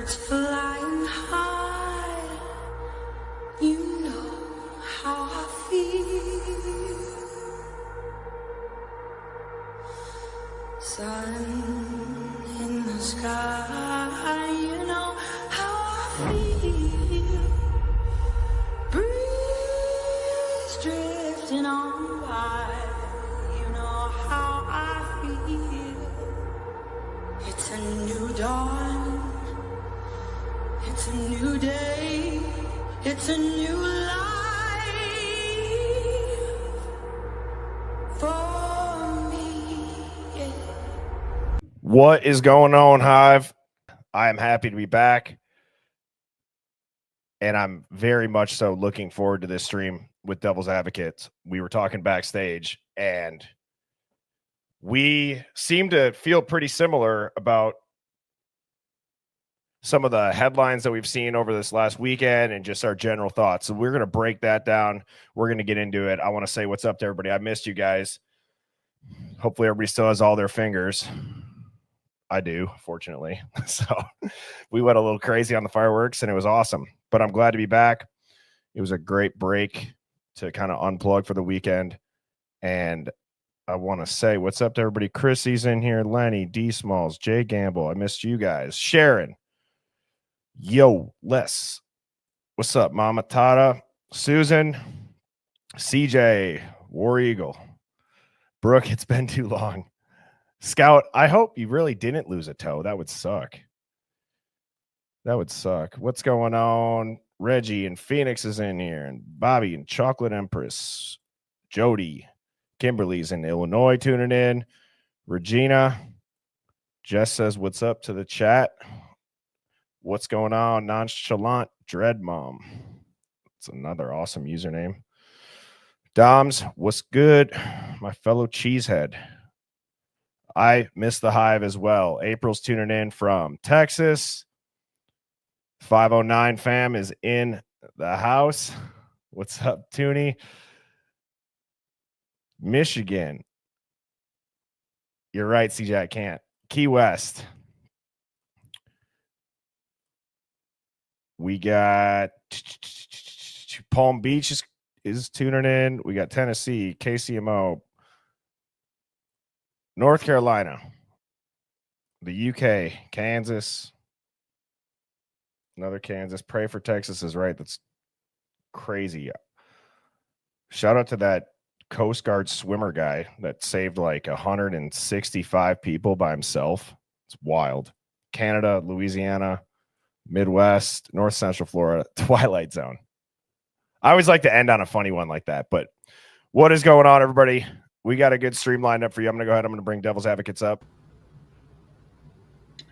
birds flying high, you know how I feel. Sun in the sky, you know how I feel. Breeze drifting on by, you know how I feel. It's a new dawn, it's a new day, it's a new life for me. Yeah. What is going on, Hive? I am happy to be back, and I'm very much so looking forward to this stream with Devil's Advocates. We were talking backstage, and we seem to feel pretty similar about some of the headlines that we've seen over this last weekend and just our general thoughts. So we're going to break that down. We're going to get into it. I want to say what's up to everybody. I missed you guys. Hopefully everybody still has all their fingers. I do, fortunately. So we went a little crazy on the fireworks, and it was awesome. But I'm glad to be back. It was a great break to kind of unplug for the weekend. And I want to say what's up to everybody. Chrissy's in here. Lenny, D Smalls, Jay Gamble. I missed you guys. Sharon. Yo, Les. What's up, Mama Tata? Susan. CJ. War Eagle. Brooke, it's been too long. Scout, I hope you really didn't lose a toe. That would suck. That would suck. What's going on? Reggie and Phoenix is in here, and Bobby and Chocolate Empress. Jody. Kimberly's in Illinois tuning in. Regina. Jess says, what's up to the chat? What's going on? Nonchalant Dread Mom. It's another awesome username. Doms, what's good? My fellow cheesehead. I miss the Hive as well. April's tuning in from Texas. 509 fam is in the house. What's up, Toonie? Michigan. You're right, CJ, I can't. Key West. We got Palm Beach is tuning in. We got Tennessee, KCMO, North Carolina, the UK, Kansas, another Kansas. Pray for Texas is right. That's crazy. Shout out to that Coast Guard swimmer guy that saved like 165 people by himself. It's wild. Canada, Louisiana, Midwest, North Central Florida, Twilight Zone. I always like to end on a funny one like that, but what is going on, everybody? We got a good stream lined up for you. I'm going to go ahead. I'm going to bring Devil's Advocates up.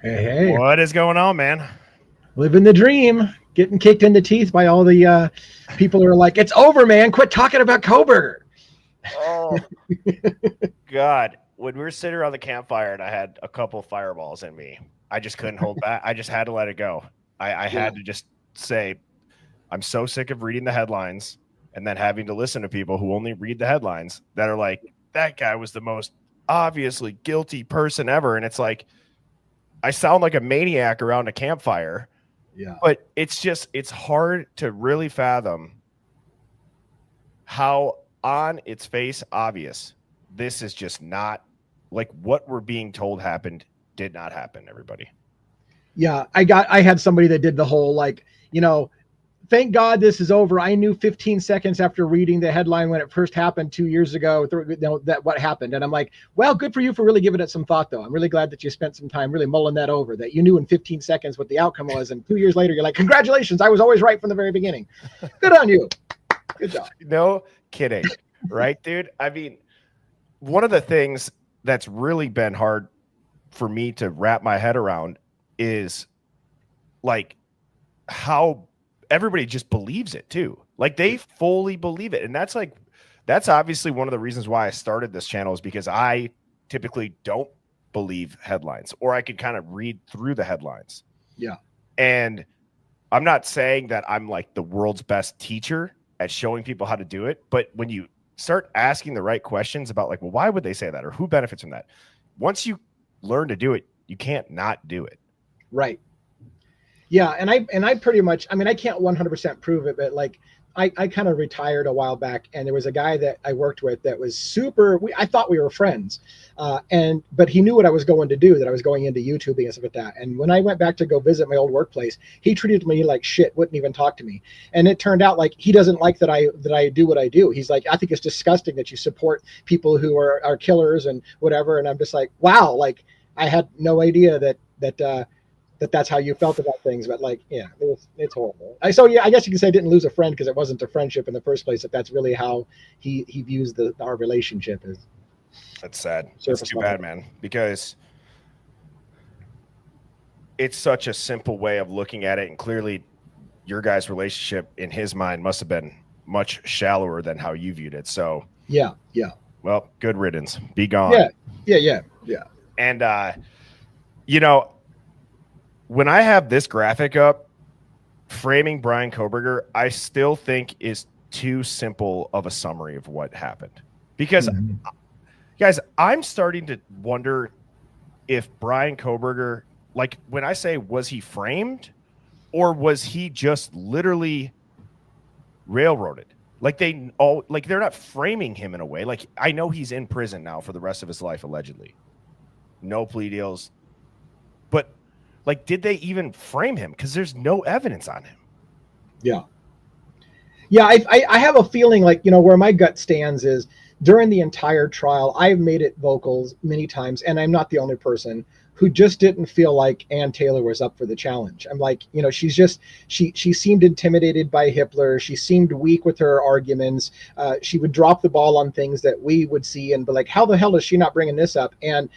Hey. What is going on, man? Living the dream. Getting kicked in the teeth by all the people who are like, it's over, man. Quit talking about Coburger. Oh, God. When we were sitting around the campfire and I had a couple of fireballs in me, I just couldn't hold back. I just had to let it go. I had to just say, I'm so sick of reading the headlines and then having to listen to people who only read the headlines that are like, that guy was the most obviously guilty person ever. And it's like, I sound like a maniac around a campfire. Yeah. But it's hard to really fathom how on its face obvious this is just not like what we're being told happened did not happen, everybody. Yeah, I had somebody that did the whole like, thank God this is over. I knew 15 seconds after reading the headline when it first happened 2 years ago that what happened. And I'm like, well, good for you for really giving it some thought, though. I'm really glad that you spent some time really mulling that over, that you knew in 15 seconds what the outcome was. And 2 years later, you're like, congratulations. I was always right from the very beginning. Good on you. Good job. No kidding. Right, dude? I mean, one of the things that's really been hard for me to wrap my head around is like how everybody just believes it too. Like they fully believe it. And that's obviously one of the reasons why I started this channel, is because I typically don't believe headlines, or I can kind of read through the headlines. Yeah. And I'm not saying that I'm like the world's best teacher at showing people how to do it. But when you start asking the right questions about like, well, why would they say that? Or who benefits from that? Once you learn to do it, you can't not do it. Right. Yeah, and I pretty much, I mean, I can't 100% prove it, but like I kind of retired a while back, and there was a guy that I worked with that was super. I thought we were friends, but he knew what I was going to do, that I was going into YouTubing and stuff like that. And when I went back to go visit my old workplace, he treated me like shit, wouldn't even talk to me. And it turned out like he doesn't like that I do what I do. He's like, I think it's disgusting that you support people who are killers and whatever. And I'm just like, wow, like I had no idea that's how you felt about things. But like, yeah, it's horrible. So yeah, I guess you can say I didn't lose a friend because it wasn't a friendship in the first place. If that's really how he views our relationship is. That's sad. That's too bad, man, because it's such a simple way of looking at it. And clearly your guys' relationship in his mind must have been much shallower than how you viewed it. So yeah. Well, good riddance. Be gone. Yeah. And, you know, when I have this graphic up, framing Brian Koberger, I still think is too simple of a summary of what happened. Because, guys, I'm starting to wonder if Brian Koberger, like when I say, was he framed or was he just literally railroaded? Like they're not framing him in a way. Like I know he's in prison now for the rest of his life, allegedly. No plea deals. But like, did they even frame him? Because there's no evidence on him. Yeah. I have a feeling like, you know, where my gut stands is during the entire trial, I've made it vocals many times, and I'm not the only person who just didn't feel like Ann Taylor was up for the challenge. I'm like, you know, she seemed intimidated by Hitler. She seemed weak with her arguments. She would drop the ball on things that we would see and be like, how the hell is she not bringing this up? And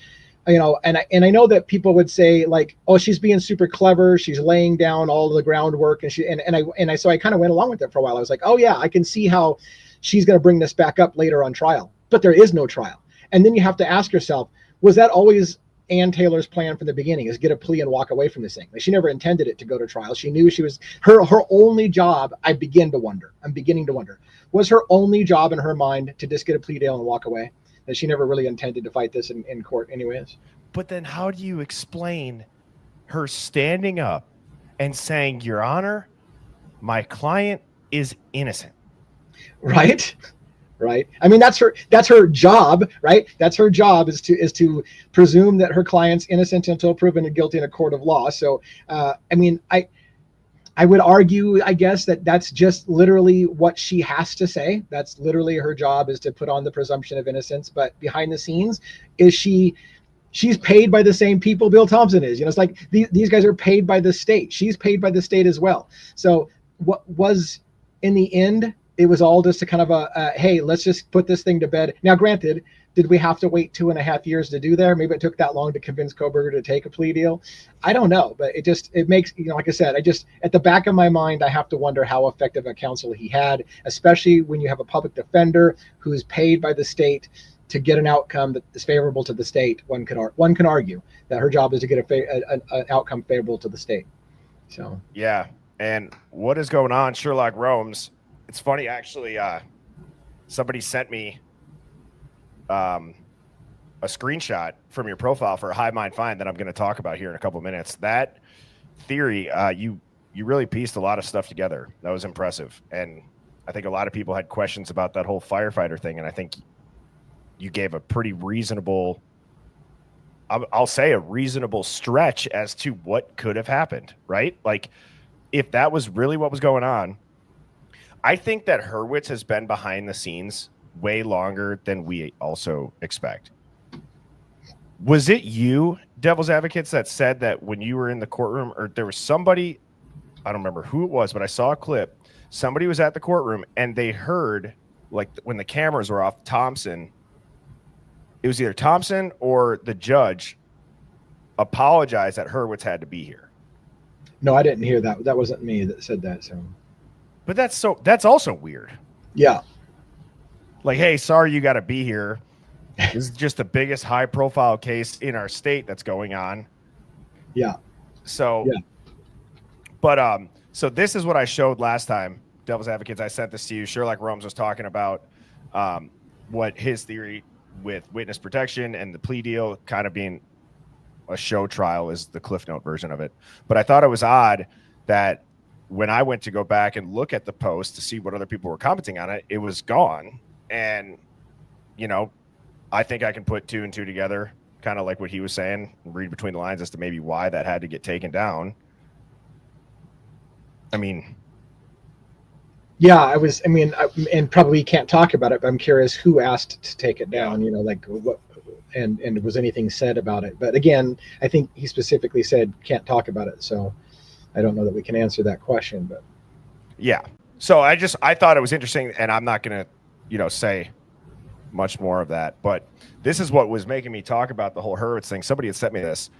you know, and I know that people would say like, oh, she's being super clever. She's laying down all of the groundwork, and so I kind of went along with it for a while. I was like, oh yeah, I can see how she's going to bring this back up later on trial, but there is no trial. And then you have to ask yourself, was that always Ann Taylor's plan from the beginning, is get a plea and walk away from this thing? Like, she never intended it to go to trial. She knew she was her only job. I'm beginning to wonder, was her only job in her mind to just get a plea deal and walk away? That she never really intended to fight this in court anyways. But then how do you explain her standing up and saying, Your Honor, my client is innocent? Right. I mean, that's her job, right? That's her job is to presume that her client's innocent until proven guilty in a court of law. So, I mean, I would argue, I guess, that's just literally what she has to say. That's literally her job, is to put on the presumption of innocence. But behind the scenes, she's paid by the same people Bill Thompson is. You know, it's like these guys are paid by the state. She's paid by the state as well. So what was, in the end, it was all just a kind of hey, let's just put this thing to bed. Now, granted, did we have to wait 2.5 years to do that? Maybe it took that long to convince Koberger to take a plea deal. I don't know, but it makes, you know, like I said, at the back of my mind, I have to wonder how effective a counsel he had, especially when you have a public defender who is paid by the state to get an outcome that is favorable to the state. One can argue that her job is to get an outcome favorable to the state. So yeah, and what is going on, Sherlock Holmes? It's funny, actually. Somebody sent me a screenshot from your profile for a Hive Mind find that I'm going to talk about here in a couple of minutes. That theory, you really pieced a lot of stuff together. That was impressive, and I think a lot of people had questions about that whole firefighter thing, and I think you gave a pretty reasonable, I'll say a reasonable stretch as to what could have happened, right? Like, if that was really what was going on, I think that Hurwitz has been behind the scenes way longer than we also expect. Was it you, Devil's Advocates, that said that when you were in the courtroom, or there was somebody, I don't remember who it was, but I saw a clip. Somebody was at the courtroom and they heard, like, when the cameras were off, Thompson, it was either Thompson or the judge, apologize that Hurwitz had to be here. No, I didn't hear that. That wasn't me that said that. So, but that's also weird. Yeah. Like, hey, sorry you got to be here. This is just the biggest high-profile case in our state that's going on. Yeah. So, yeah. But so this is what I showed last time, Devil's Advocates. I sent this to you. Sherlock Holmes was talking about what his theory with witness protection and the plea deal kind of being a show trial is the Cliff Note version of it. But I thought it was odd that when I went to go back and look at the post to see what other people were commenting on it, it was gone. And, you know, I think I can put 2 and 2 together, kind of like what he was saying, and read between the lines as to maybe why that had to get taken down. I mean, yeah, and probably can't talk about it, but I'm curious who asked to take it down, you know, like what, and was anything said about it? But again, I think he specifically said can't talk about it. So I don't know that we can answer that question, but yeah. So I thought it was interesting, and I'm not going to, you know, say much more of that, but this is what was making me talk about the whole Hurwitz thing. Somebody had sent me this.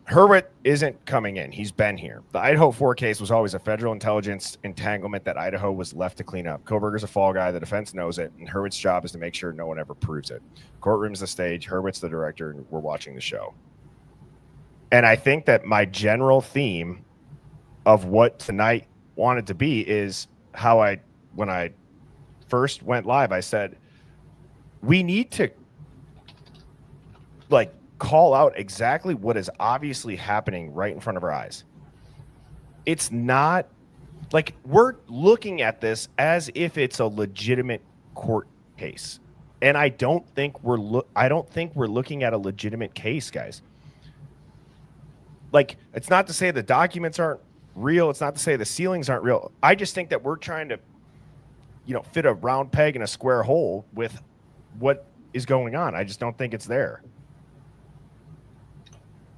Hurwitz isn't coming in. He's been here. The Idaho 4 case was always a federal intelligence entanglement that Idaho was left to clean up. Koberger's a fall guy. The defense knows it, and Hurwitz's job is to make sure no one ever proves it. Courtroom's the stage. Hurwitz the director, and we're watching the show. And I think that my general theme of what tonight wanted to be is how when I first went live, I said, we need to like call out exactly what is obviously happening right in front of our eyes. It's not like we're looking at this as if it's a legitimate court case. And I don't think we're looking at a legitimate case, guys. Like, it's not to say the documents aren't real. It's not to say the ceilings aren't real. I just think that we're trying to, you know, fit a round peg in a square hole with what is going on. I just don't think it's there.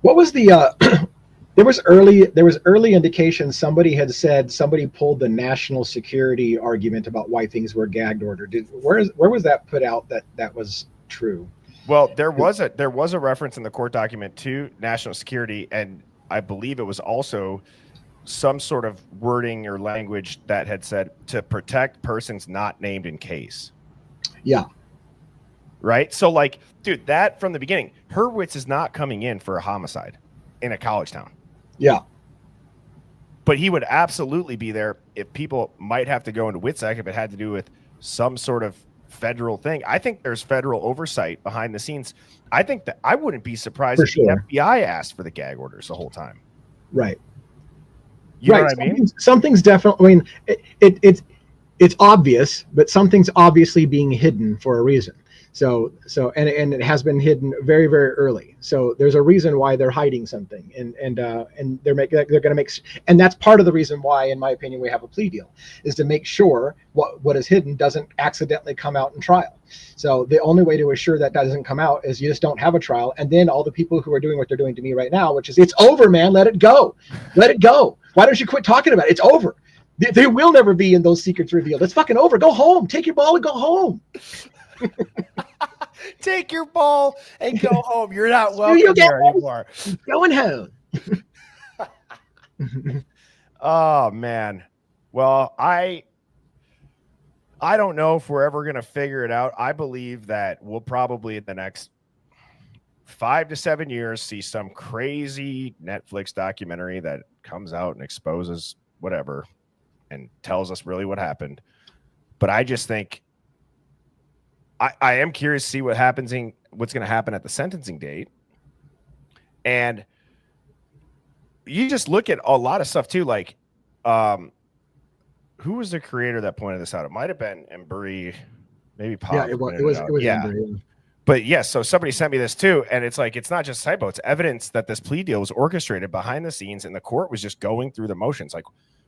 what was the there was early indication somebody had said somebody pulled the national security argument about why things were gagged order. Where was that put out that was true? Well, there was a reference in the court document to national security, and I believe it was also some sort of wording or language that had said to protect persons not named in case. Yeah. Right? So, like, dude, that from the beginning, Hurwitz is not coming in for a homicide in a college town. Yeah. But he would absolutely be there if people might have to go into WITSEC if it had to do with some sort of federal thing. I think there's federal oversight behind the scenes. I think that I wouldn't be surprised if the FBI asked for the gag orders the whole time. Right. You know what I mean? Something's definitely, I mean, it's obvious, but something's obviously being hidden for a reason. So and it has been hidden very, very early. So there's a reason why they're hiding something, and they're going to make, and that's part of the reason why, in my opinion, we have a plea deal, is to make sure what is hidden doesn't accidentally come out in trial. So the only way to assure that doesn't come out is you just don't have a trial, and then all the people who are doing what they're doing to me right now, which is it's over, man, let it go, let it go. Why don't you quit talking about it? It's over. They will never be in those secrets revealed. It's fucking over. Go home. Take your ball and go home. Take your ball and go home. You're not welcome here anymore. Going home. Oh man. Well, I don't know if we're ever going to figure it out. I believe that we'll probably in the next 5 to 7 years see some crazy Netflix documentary that comes out and exposes whatever and tells us really what happened. But I just think I am curious to see what's going to happen at the sentencing date. And you just look at a lot of stuff too. Like, who was the creator that pointed this out? It might've been Embry, maybe Pop. Yeah, it was yeah. Embry, yeah. But yes, so somebody sent me this too. And it's like, it's not just typo. It's evidence that this plea deal was orchestrated behind the scenes and the court was just going through the motions. Like,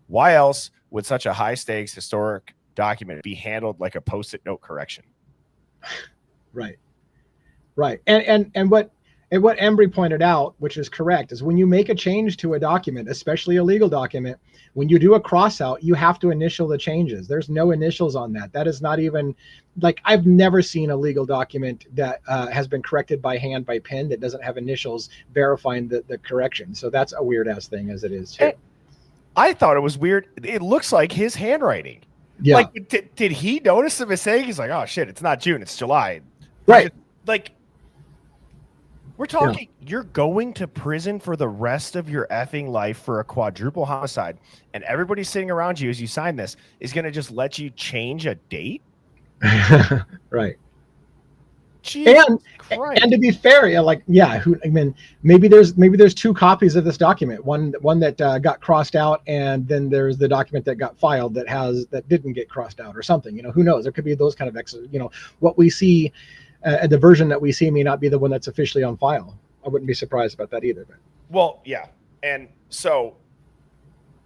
why else would such a high stakes historic document be handled like a Post-it note correction? Right. And what Embry pointed out, which is correct, is when you make a change to a document, especially a legal document, when you do a cross out, you have to initial the changes. There's no initials on that. That is not even, like, I've never seen a legal document that has been corrected by hand by pen that doesn't have initials verifying the correction. So that's a weird ass thing as it is too. I thought it was weird. It looks like his handwriting. Yeah. Like, did he notice the mistake? He's like, oh shit, it's not June, it's July. Right. Like, we're talking, You're going to prison for the rest of your effing life for a quadruple homicide, and everybody sitting around you as you sign this is going to just let you change a date? Right. Jesus and Christ. and to be fair, I mean, maybe there's two copies of this document. One that got crossed out, and then there's the document that got filed that didn't get crossed out or something. Who knows? There could be those kind of what we see, the version that we see may not be the one that's officially on file. I wouldn't be surprised about that either. But. Well, yeah, and so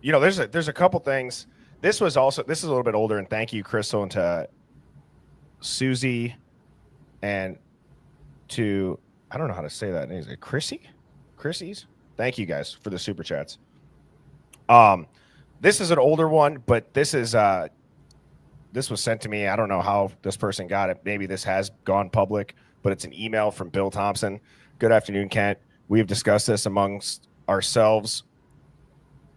there's a couple things. This is a little bit older, and thank you, Crystal, and to Susie, and to, I don't know how to say that name. Is it Chrissy's? Thank you guys for the super chats. This is an older one, but this was sent to me. I don't know how this person got it. Maybe this has gone public, but it's an email from Bill Thompson. Good afternoon, Kent. We have discussed this amongst ourselves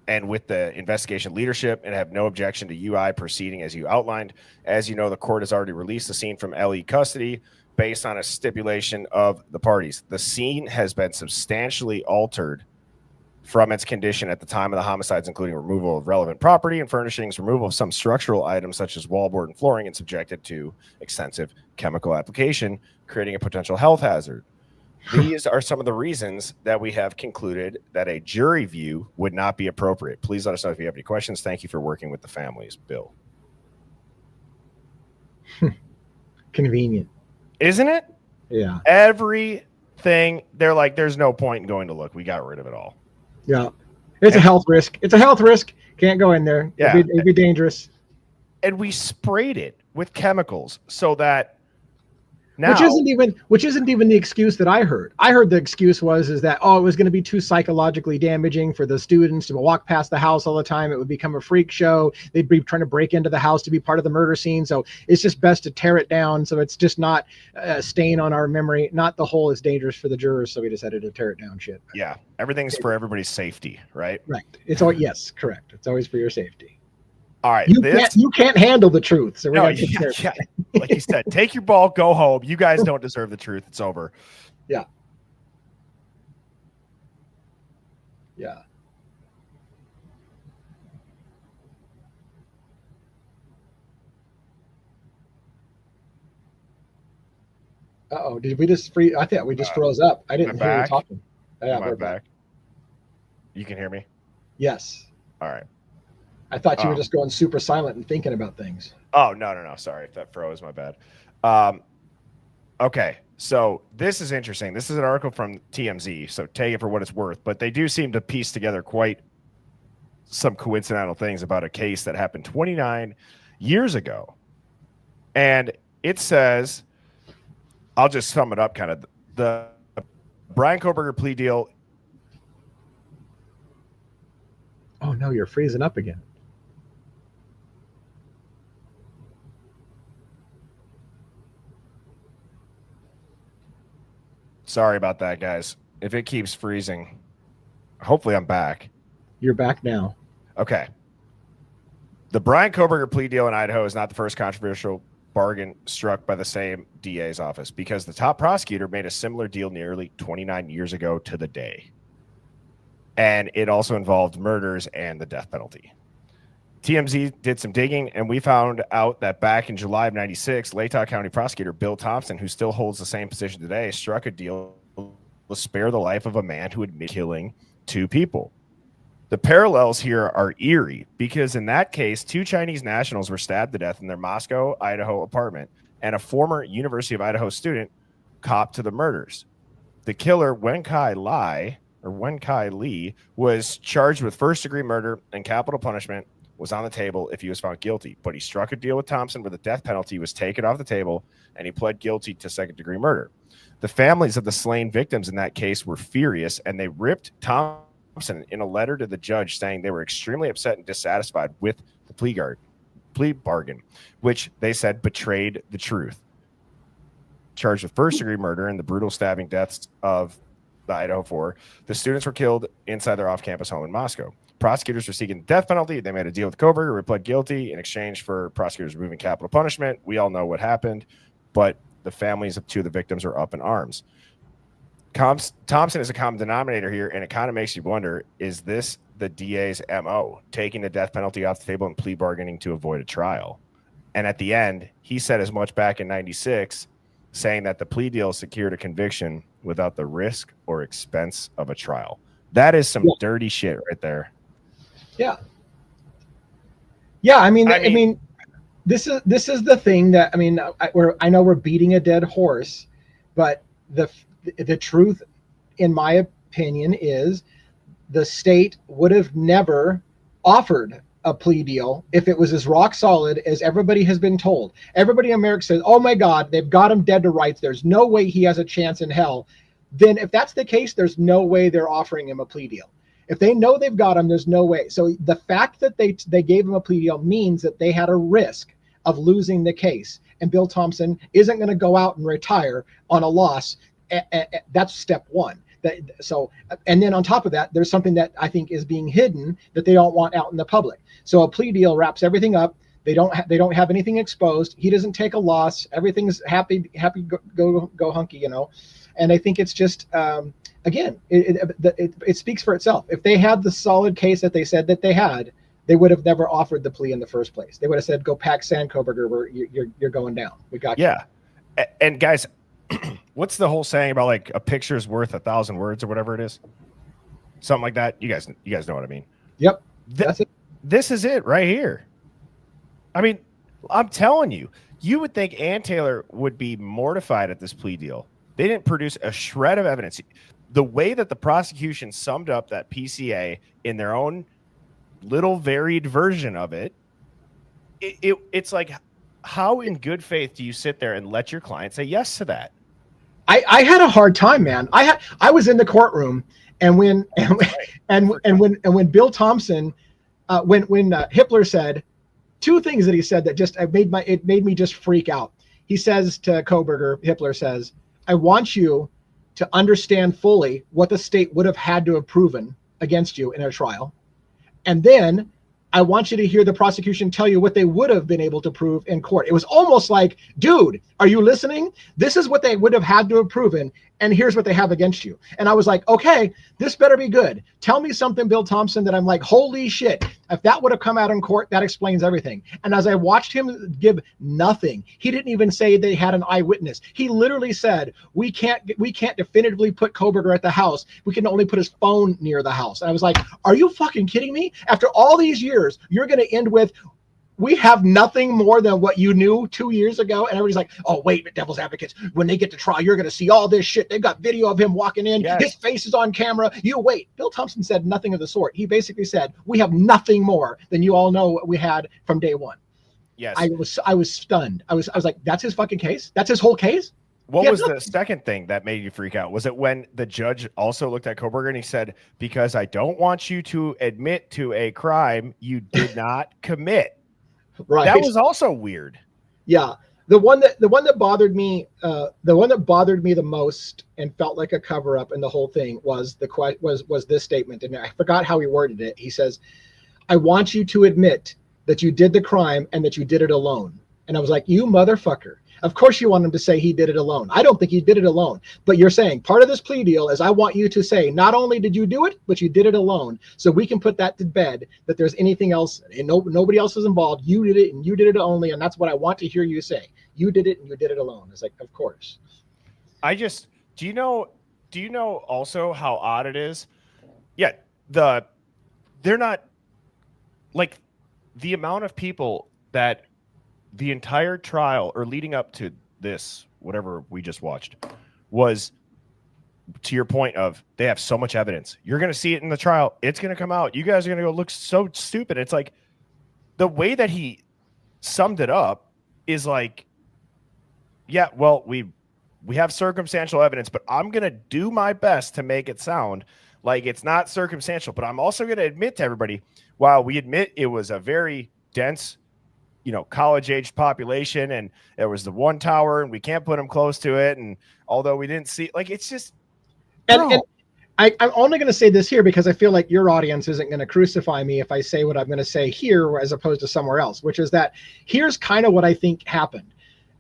and with the investigation leadership and have no objection to UI proceeding as you outlined. As you know, the court has already released the scene from LE custody based on a stipulation of the parties. The scene has been substantially altered from its condition at the time of the homicides, including removal of relevant property and furnishings, removal of some structural items such as wallboard and flooring, and subjected to extensive chemical application, creating a potential health hazard. These are some of the reasons that we have concluded that a jury view would not be appropriate. Please let us know if you have any questions. Thank you for working with the families, Bill. Convenient. Isn't it? Yeah. Everything, they're like, there's no point in going to look. We got rid of it all. Yeah. It's a health risk. It's a health risk. Can't go in there. Yeah. It'd be dangerous. And we sprayed it with chemicals so that now, which isn't even the excuse that I heard. I heard the excuse was that it was going to be too psychologically damaging for the students to walk past the house all the time. It would become a freak show. They'd be trying to break into the house to be part of the murder scene. So it's just best to tear it down. So it's just not a stain on our memory. Not the whole is dangerous for the jurors. So we decided to tear it down. Shit. Yeah. Everything's for everybody's safety, right? Right. It's all, yes, correct. It's always for your safety. All right. You can't handle the truth. So like you said, take your ball, go home. You guys don't deserve the truth. It's over. Yeah. Yeah. Uh-oh. Did we just freeze? I thought we just froze up. I didn't hear you talking. Yeah, we're back. You can hear me? Yes. All right. I thought you were just going super silent and thinking about things. Oh, no. Sorry if that froze. My bad. Okay. So this is interesting. This is an article from TMZ, so take it for what it's worth. But they do seem to piece together quite some coincidental things about a case that happened 29 years ago. And it says, I'll just sum it up kind of. The Brian Koberger plea deal. Oh, no, you're freezing up again. Sorry about that, guys. If it keeps freezing, hopefully I'm back. You're back now. Okay. The Brian Koberger plea deal in Idaho is not the first controversial bargain struck by the same DA's office, because the top prosecutor made a similar deal nearly 29 years ago to the day. And it also involved murders and the death penalty. TMZ did some digging, and we found out that back in July of 96, Latah County prosecutor Bill Thompson, who still holds the same position today, struck a deal to spare the life of a man who admitted killing 2 people. The parallels here are eerie, because in that case, 2 Chinese nationals were stabbed to death in their Moscow, Idaho apartment, and a former University of Idaho student copped to the murders. The killer, Wen Kai Li, was charged with first-degree murder, and capital punishment was on the table if he was found guilty. But he struck a deal with Thompson where the death penalty was taken off the table, and he pled guilty to second-degree murder. The families of the slain victims in that case were furious, and they ripped Thompson in a letter to the judge saying they were extremely upset and dissatisfied with the plea bargain, which they said betrayed the truth. Charged with first-degree murder and the brutal stabbing deaths of the Idaho 4, the students were killed inside their off-campus home in Moscow. Prosecutors were seeking the death penalty. They made a deal with Koberger, who pled guilty in exchange for prosecutors removing capital punishment. We all know what happened, but the families of 2 of the victims are up in arms. Thompson is a common denominator here, and it kind of makes you wonder, is this the DA's MO, taking the death penalty off the table and plea bargaining to avoid a trial? And at the end, he said as much back in 96 saying that the plea deal secured a conviction without the risk or expense of a trial. That is some dirty shit right there. Yeah. Yeah. I mean, this is the thing that, I mean, I know we're beating a dead horse, but the truth, in my opinion, is the state would have never offered a plea deal if it was as rock solid as everybody has been told. Everybody in America says, oh my God, they've got him dead to rights. There's no way he has a chance in hell. Then if that's the case, there's no way they're offering him a plea deal. If they know they've got him, there's no way. So the fact that they gave him a plea deal means that they had a risk of losing the case. And Bill Thompson isn't going to go out and retire on a loss. That's step one. So, and then on top of that, there's something that I think is being hidden that they don't want out in the public. So a plea deal wraps everything up. They don't have anything exposed. He doesn't take a loss. Everything's happy, go hunky, you know. And I think it's just, again, it speaks for itself. If they had the solid case that they said that they had, they would have never offered the plea in the first place. They would have said, go pack sand, Koberger, where you're going down. We got you. Yeah. And guys, what's the whole saying about like a picture's worth 1,000 words or whatever it is? Something like that. You guys know what I mean? Yep. That's it. This is it right here. I mean, I'm telling you, you would think Ann Taylor would be mortified at this plea deal. They didn't produce a shred of evidence. The way that the prosecution summed up that PCA in their own little varied version of it, it's like, how in good faith do you sit there and let your client say yes to that? I had a hard time, man. I was in the courtroom, and when Bill Thompson, when Hitler said two things that he said that just it made me just freak out. He says to Koberger, Hitler says, I want you to understand fully what the state would have had to have proven against you in a trial. And then I want you to hear the prosecution tell you what they would have been able to prove in court. It was almost like, dude, are you listening? This is what they would have had to have proven, and here's what they have against you. And I was like, okay, this better be good. Tell me something, Bill Thompson, that I'm like, holy shit. If that would have come out in court, that explains everything. And as I watched him give nothing, he didn't even say they had an eyewitness. He literally said, we can't definitively put Koberger at the house. We can only put his phone near the house. And I was like, are you fucking kidding me? After all these years, you're going to end with, we have nothing more than what you knew 2 years ago. And everybody's like, oh, wait, devil's advocates, when they get to trial, you're going to see all this shit. They've got video of him walking in. Yes. His face is on camera. You wait. Bill Thompson said nothing of the sort. He basically said, we have nothing more than you all know what we had from day one. Yes. I was stunned. I was like, that's his fucking case? That's his whole case? What was the second thing that made you freak out? Was it when the judge also looked at Koberger and he said, because I don't want you to admit to a crime you did not commit? Right. That was also weird. Yeah. The one that bothered me the most and felt like a cover up in the whole thing was this statement. And I forgot how he worded it. He says, I want you to admit that you did the crime and that you did it alone. And I was like, you motherfucker. Of course you want him to say he did it alone. I don't think he did it alone. But you're saying part of this plea deal is I want you to say not only did you do it, but you did it alone. So we can put that to bed that there's anything else and nobody else is involved. You did it and you did it only. And that's what I want to hear you say. You did it and you did it alone. It's like, of course. Do you know also how odd it is? Yeah. They're not like the amount of people that the entire trial or leading up to this, whatever we just watched, was to your point of they have so much evidence. You're going to see it in the trial. It's going to come out. You guys are going to go look so stupid. It's like the way that he summed it up is like, yeah, well, we have circumstantial evidence, but I'm going to do my best to make it sound like it's not circumstantial. But I'm also going to admit to everybody, while we admit it was a very dense, college-aged population, and there was the one tower, and we can't put them close to it. And although we didn't see, like, it's just. And I'm only going to say this here because I feel like your audience isn't going to crucify me if I say what I'm going to say here as opposed to somewhere else, which is that here's kind of what I think happened.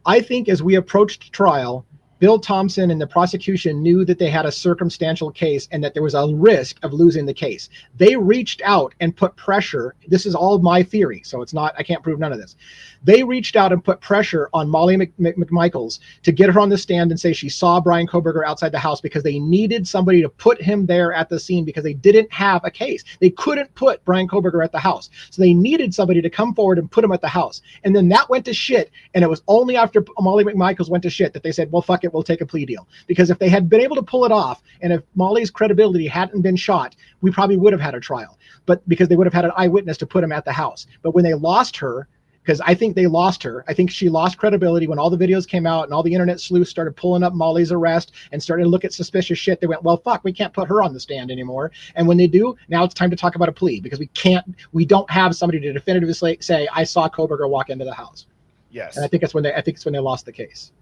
I think as we approached trial, Bill Thompson and the prosecution knew that they had a circumstantial case and that there was a risk of losing the case. They reached out and put pressure. This is all my theory, so it's not, I can't prove none of this. They reached out and put pressure on Molly McMichaels to get her on the stand and say she saw Brian Kohberger outside the house, because they needed somebody to put him there at the scene, because they didn't have a case. They couldn't put Brian Kohberger at the house. So they needed somebody to come forward and put him at the house. And then that went to shit. And it was only after Molly McMichaels went to shit that they said, well, fuck it, we'll take a plea deal. Because if they had been able to pull it off, and if Molly's credibility hadn't been shot, we probably would have had a trial. But because they would have had an eyewitness to put him at the house. But when they lost her, because I think they lost her. I think she lost credibility when all the videos came out and all the internet sleuths started pulling up Molly's arrest and started to look at suspicious shit. They went, well, fuck, we can't put her on the stand anymore. And when they do, now it's time to talk about a plea, because we don't have somebody to definitively say, I saw Kohberger walk into the house. Yes. And I think it's when they lost the case.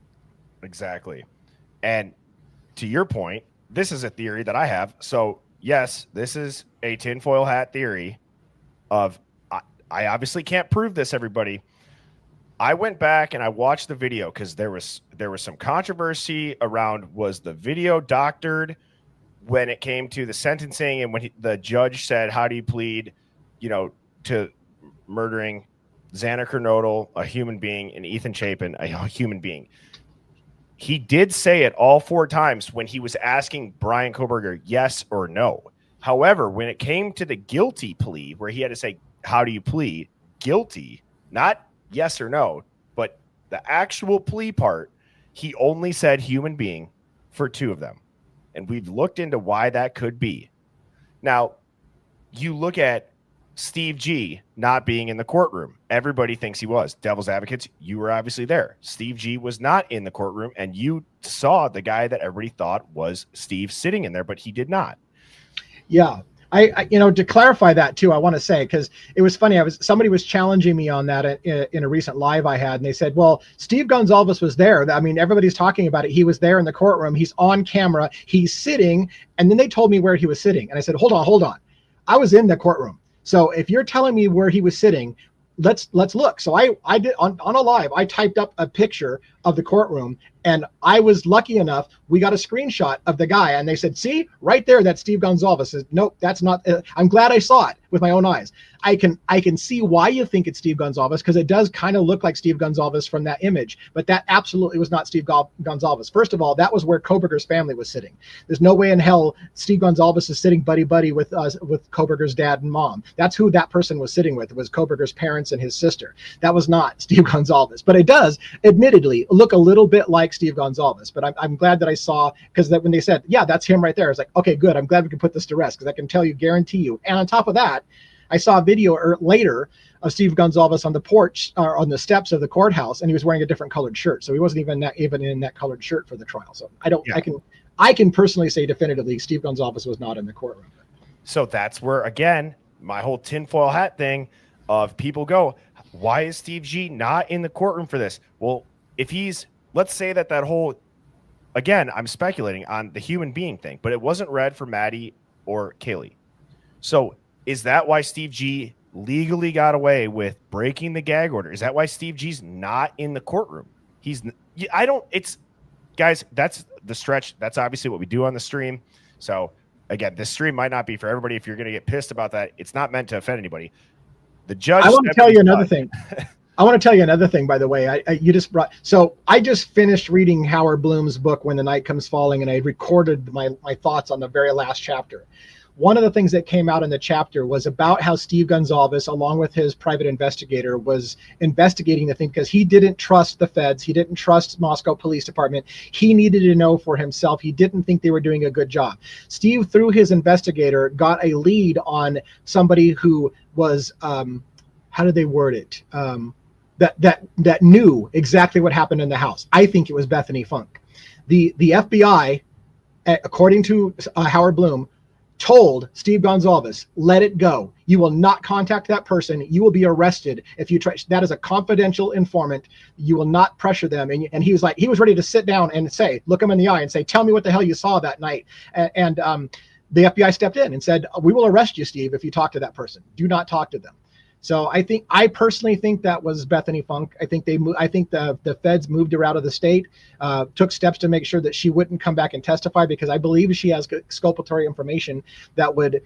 Exactly. And to your point, this is a theory that I have. So yes, this is a tinfoil hat theory of, I obviously can't prove this, everybody. I went back and I watched the video because there was some controversy around, was the video doctored when it came to the sentencing, and when the judge said, how do you plead, to murdering Xana Kernodle, a human being, and Ethan Chapin, a human being. He did say it all 4 times when he was asking Brian Kohberger yes or no. However, when it came to the guilty plea, where he had to say, how do you plead guilty, not yes or no, but the actual plea part, he only said human being for 2 of them. And we've looked into why that could be. Now, you look at Steve G not being in the courtroom. Everybody thinks he was. Devil's advocates, you were obviously there. Steve G was not in the courtroom, and you saw the guy that everybody thought was Steve sitting in there, but he did not. Yeah. I to clarify that too, I want to say, because it was funny. Somebody was challenging me on that in a recent live I had, and they said, well, Steve Gonzalez was there. I mean, everybody's talking about it. He was there in the courtroom. He's on camera. He's sitting. And then they told me where he was sitting. And I said, hold on. I was in the courtroom. So if you're telling me where he was sitting, let's look. So I did on a live, I typed up a picture of the courtroom, and I was lucky enough, we got a screenshot of the guy, and they said, see right there, that's Steve Gonzalez. I said, nope, that's not. I'm glad I saw it with my own eyes. I can see why you think it's Steve Gonzalez, because it does kind of look like Steve Gonzalez from that image, but that absolutely was not Steve Gonzalez. First of all, that was where Kohberger's family was sitting. There's no way in hell Steve Gonzalez is sitting buddy with Kohberger's dad and mom. That's who that person was sitting with. It was Kohberger's parents and his sister. That was not Steve Gonzalez, but it does admittedly look a little bit like Steve Gonzalez. But I'm glad that I saw, because that when they said, yeah, that's him right there, I was like, okay, good. I'm glad we can put this to rest, because I can guarantee you. And on top of that, I saw a video later of Steve Gonzalez on the porch or on the steps of the courthouse, and he was wearing a different colored shirt. So he wasn't even in that colored shirt for the trial. So I can personally say definitively Steve Gonzalez was not in the courtroom. So that's where, again, my whole tinfoil hat thing of people go, why is Steve G not in the courtroom for this? Well, if he's, let's say that whole, again, I'm speculating on the human being thing, but it wasn't read for Maddie or Kaylee. So is that why Steve G legally got away with breaking the gag order? Is that why Steve G's not in the courtroom? Guys, that's the stretch. That's obviously what we do on the stream. So again, this stream might not be for everybody. If you're going to get pissed about that, it's not meant to offend anybody. The judge. I want to tell you another thing. By the way, I just finished reading Howard Bloom's book, When the Night Comes Falling, and I recorded my thoughts on the very last chapter. One of the things that came out in the chapter was about how Steve Gonzalez, along with his private investigator, was investigating the thing because he didn't trust the feds. He didn't trust Moscow Police Department. He needed to know for himself. He didn't think they were doing a good job. Steve, through his investigator, got a lead on somebody who was, how did they word it? That knew exactly what happened in the house. I think it was Bethany Funk. The FBI, according to Howard Bloom, told Steve Gonzalez, let it go. You will not contact that person. You will be arrested if you try. That is a confidential informant. You will not pressure them. And he was ready to sit down and say, look him in the eye and say, tell me what the hell you saw that night. And the FBI stepped in and said, we will arrest you, Steve, if you talk to that person. Do not talk to them. So I personally think that was Bethany Funk. I think the feds moved her out of the state, took steps to make sure that she wouldn't come back and testify, because I believe she has exculpatory information that would,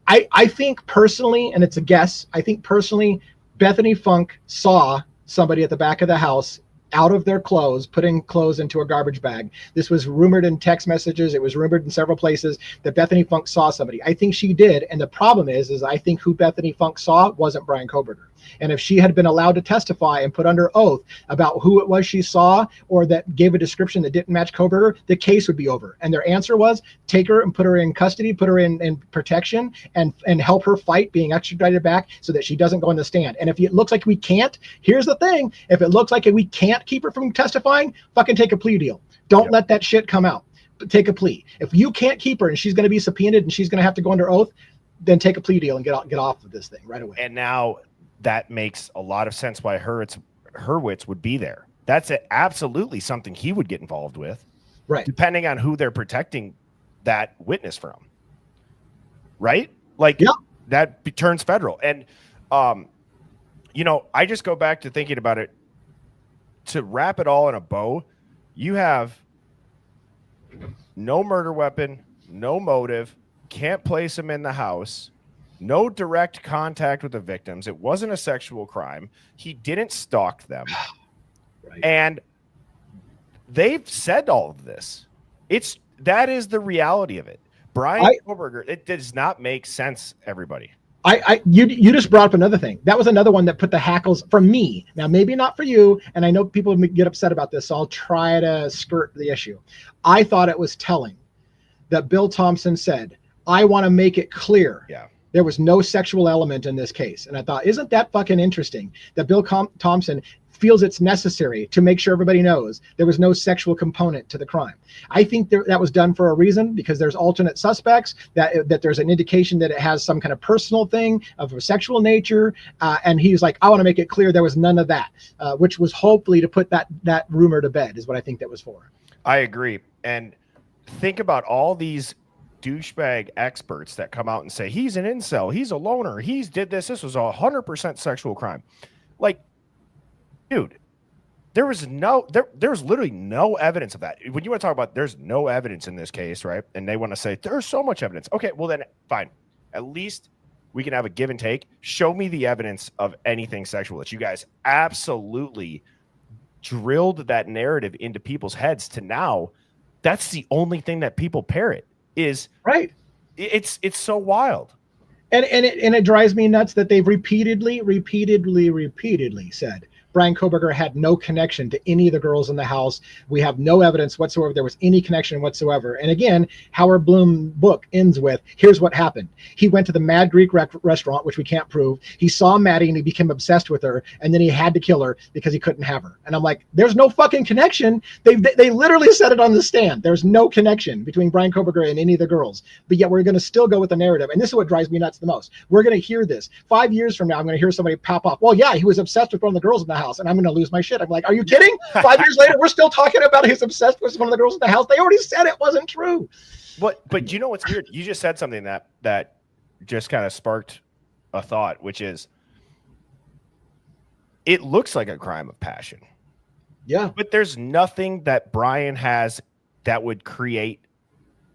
I think personally, and it's a guess, I think personally, Bethany Funk saw somebody at the back of the house out of their clothes, putting clothes into a garbage bag. This was rumored in text messages. It was rumored in several places that Bethany Funk saw somebody. I think she did. And the problem is I think who Bethany Funk saw wasn't Brian Koberger. And if she had been allowed to testify and put under oath about who it was she saw, or that gave a description that didn't match Koberger, the case would be over. And their answer was take her and put her in custody, put her in protection, and help her fight being extradited back so that she doesn't go on the stand. And if it looks like we can't, here's the thing, if it looks like we can't keep her from testifying, fucking take a plea deal. Don't let that shit come out. Take a plea. If you can't keep her and she's going to be subpoenaed and she's going to have to go under oath, then take a plea deal and get off of this thing right away. And now that makes a lot of sense why Hurwitz would be there. That's absolutely something he would get involved with, right? Depending on who they're protecting that witness from, right? Like, that turns federal. And, I just go back to thinking about it. To wrap it all in a bow, you have no murder weapon, no motive, can't place him in the house, no direct contact with the victims. It wasn't a sexual crime. He didn't stalk them. Right. And they've said all of this. That is the reality of it. Brian Koberger, it does not make sense, everybody. You just brought up another thing. That was another one that put the hackles for me. Now, maybe not for you, and I know people get upset about this, so I'll try to skirt the issue. I thought it was telling that Bill Thompson said, I want to make it clear there was no sexual element in this case. And I thought, isn't that fucking interesting that Bill Thompson feels it's necessary to make sure everybody knows there was no sexual component to the crime. I think that was done for a reason, because there's alternate suspects, that there's an indication that it has some kind of personal thing of a sexual nature. And he's like, I want to make it clear there was none of that, which was hopefully to put that rumor to bed, is what I think that was for. I agree. And think about all these douchebag experts that come out and say, he's an incel, he's a loner, he's did this was 100% sexual crime. Like, dude, there was literally no evidence of that. When you want to talk about there's no evidence in this case, right? And they want to say there's so much evidence. Okay, well then fine. At least we can have a give and take. Show me the evidence of anything sexual that you guys absolutely drilled that narrative into people's heads to now. That's the only thing that people parrot is right. It's so wild. And it drives me nuts that they've repeatedly said Brian Koberger had no connection to any of the girls in the house. We have no evidence whatsoever there was any connection whatsoever. And again, Howard Bloom's book ends with, here's what happened. He went to the Mad Greek restaurant, which we can't prove. He saw Maddie and he became obsessed with her. And then he had to kill her because he couldn't have her. And I'm like, there's no fucking connection. They literally said it on the stand. There's no connection between Brian Koberger and any of the girls. But yet we're going to still go with the narrative. And this is what drives me nuts the most. We're going to hear this 5 years from now. I'm going to hear somebody pop off. Well, yeah, he was obsessed with one of the girls in the house. And I'm going to lose my shit. I'm like, are you kidding? 5 years later, we're still talking about he's obsessed with one of the girls in the house. They already said it wasn't true. But you know what's weird? You just said something that just kind of sparked a thought, which is it looks like a crime of passion. Yeah. But there's nothing that Brian has that would create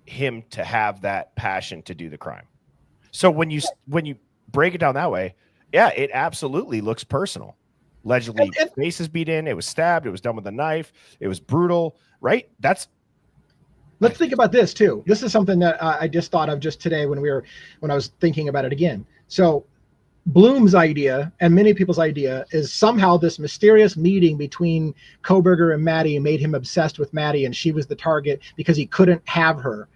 him to have that passion to do the crime. So when you break it down that way, yeah, it absolutely looks personal. Allegedly, face is beat in, it was stabbed, it was done with a knife, it was brutal, right? Let's think about this too. This is something that I just thought of just today when I was thinking about it again. So Bloom's idea and many people's idea is somehow this mysterious meeting between Koberger and Maddie made him obsessed with Maddie, and she was the target because he couldn't have her,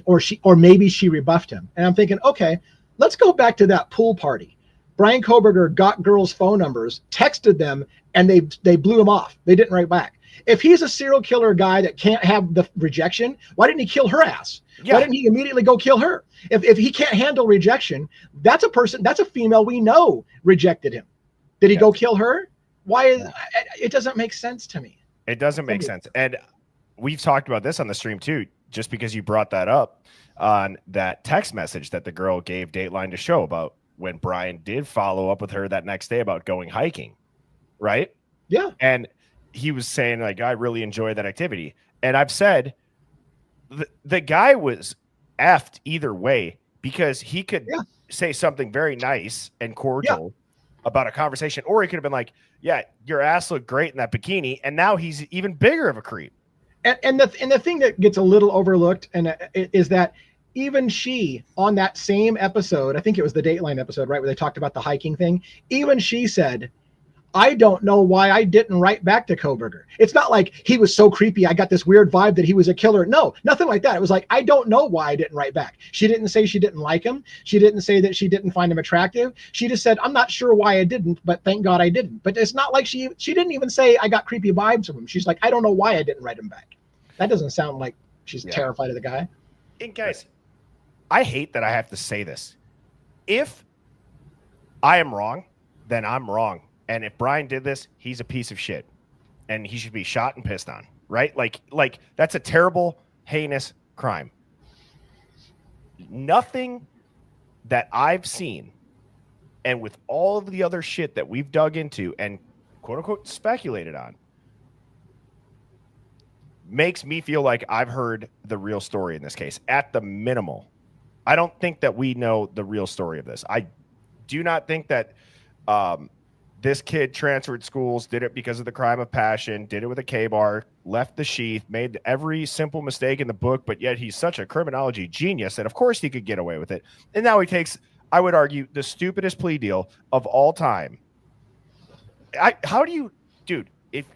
or maybe she rebuffed him. And I'm thinking, okay, let's go back to that pool party. Brian Koberger got girls' phone numbers, texted them, and they blew him off. They didn't write back. If he's a serial killer guy that can't have the rejection, why didn't he kill her ass? Yeah. Why didn't he immediately go kill her? If he can't handle rejection, that's a female we know rejected him. Did he go kill her? Why? It doesn't make sense to me. It doesn't make sense. And we've talked about this on the stream too, just because you brought that up on that text message that the girl gave Dateline to show about when Brian did follow up with her that next day about going hiking, right? Yeah. And he was saying, like, I really enjoyed that activity. And I've said the guy was effed either way, because he could say something very nice and cordial about a conversation, or he could have been like, yeah, your ass looked great in that bikini. And now he's even bigger of a creep. And the thing that gets a little overlooked is that even she, on that same episode, I think it was the Dateline episode, right, where they talked about the hiking thing, even she said, I don't know why I didn't write back to Koberger. It's not like he was so creepy, I got this weird vibe that he was a killer. No, nothing like that. It was like, I don't know why I didn't write back. She didn't say she didn't like him. She didn't say that she didn't find him attractive. She just said, I'm not sure why I didn't, but thank God I didn't. But it's not like she didn't even say I got creepy vibes from him. She's like, I don't know why I didn't write him back. That doesn't sound like she's terrified of the guy. And guys, I hate that I have to say this. If I am wrong, then I'm wrong. And if Brian did this, he's a piece of shit, and he should be shot and pissed on, right? Like that's a terrible, heinous crime. Nothing that I've seen, and with all of the other shit that we've dug into and quote unquote speculated on, makes me feel like I've heard the real story in this case at the minimal. I don't think that we know the real story of this. I do not think that this kid transferred schools, did it because of the crime of passion, did it with a K-bar, left the sheath, made every simple mistake in the book, but yet he's such a criminology genius that of course he could get away with it. And now he takes, I would argue, the stupidest plea deal of all time. How do you, dude, if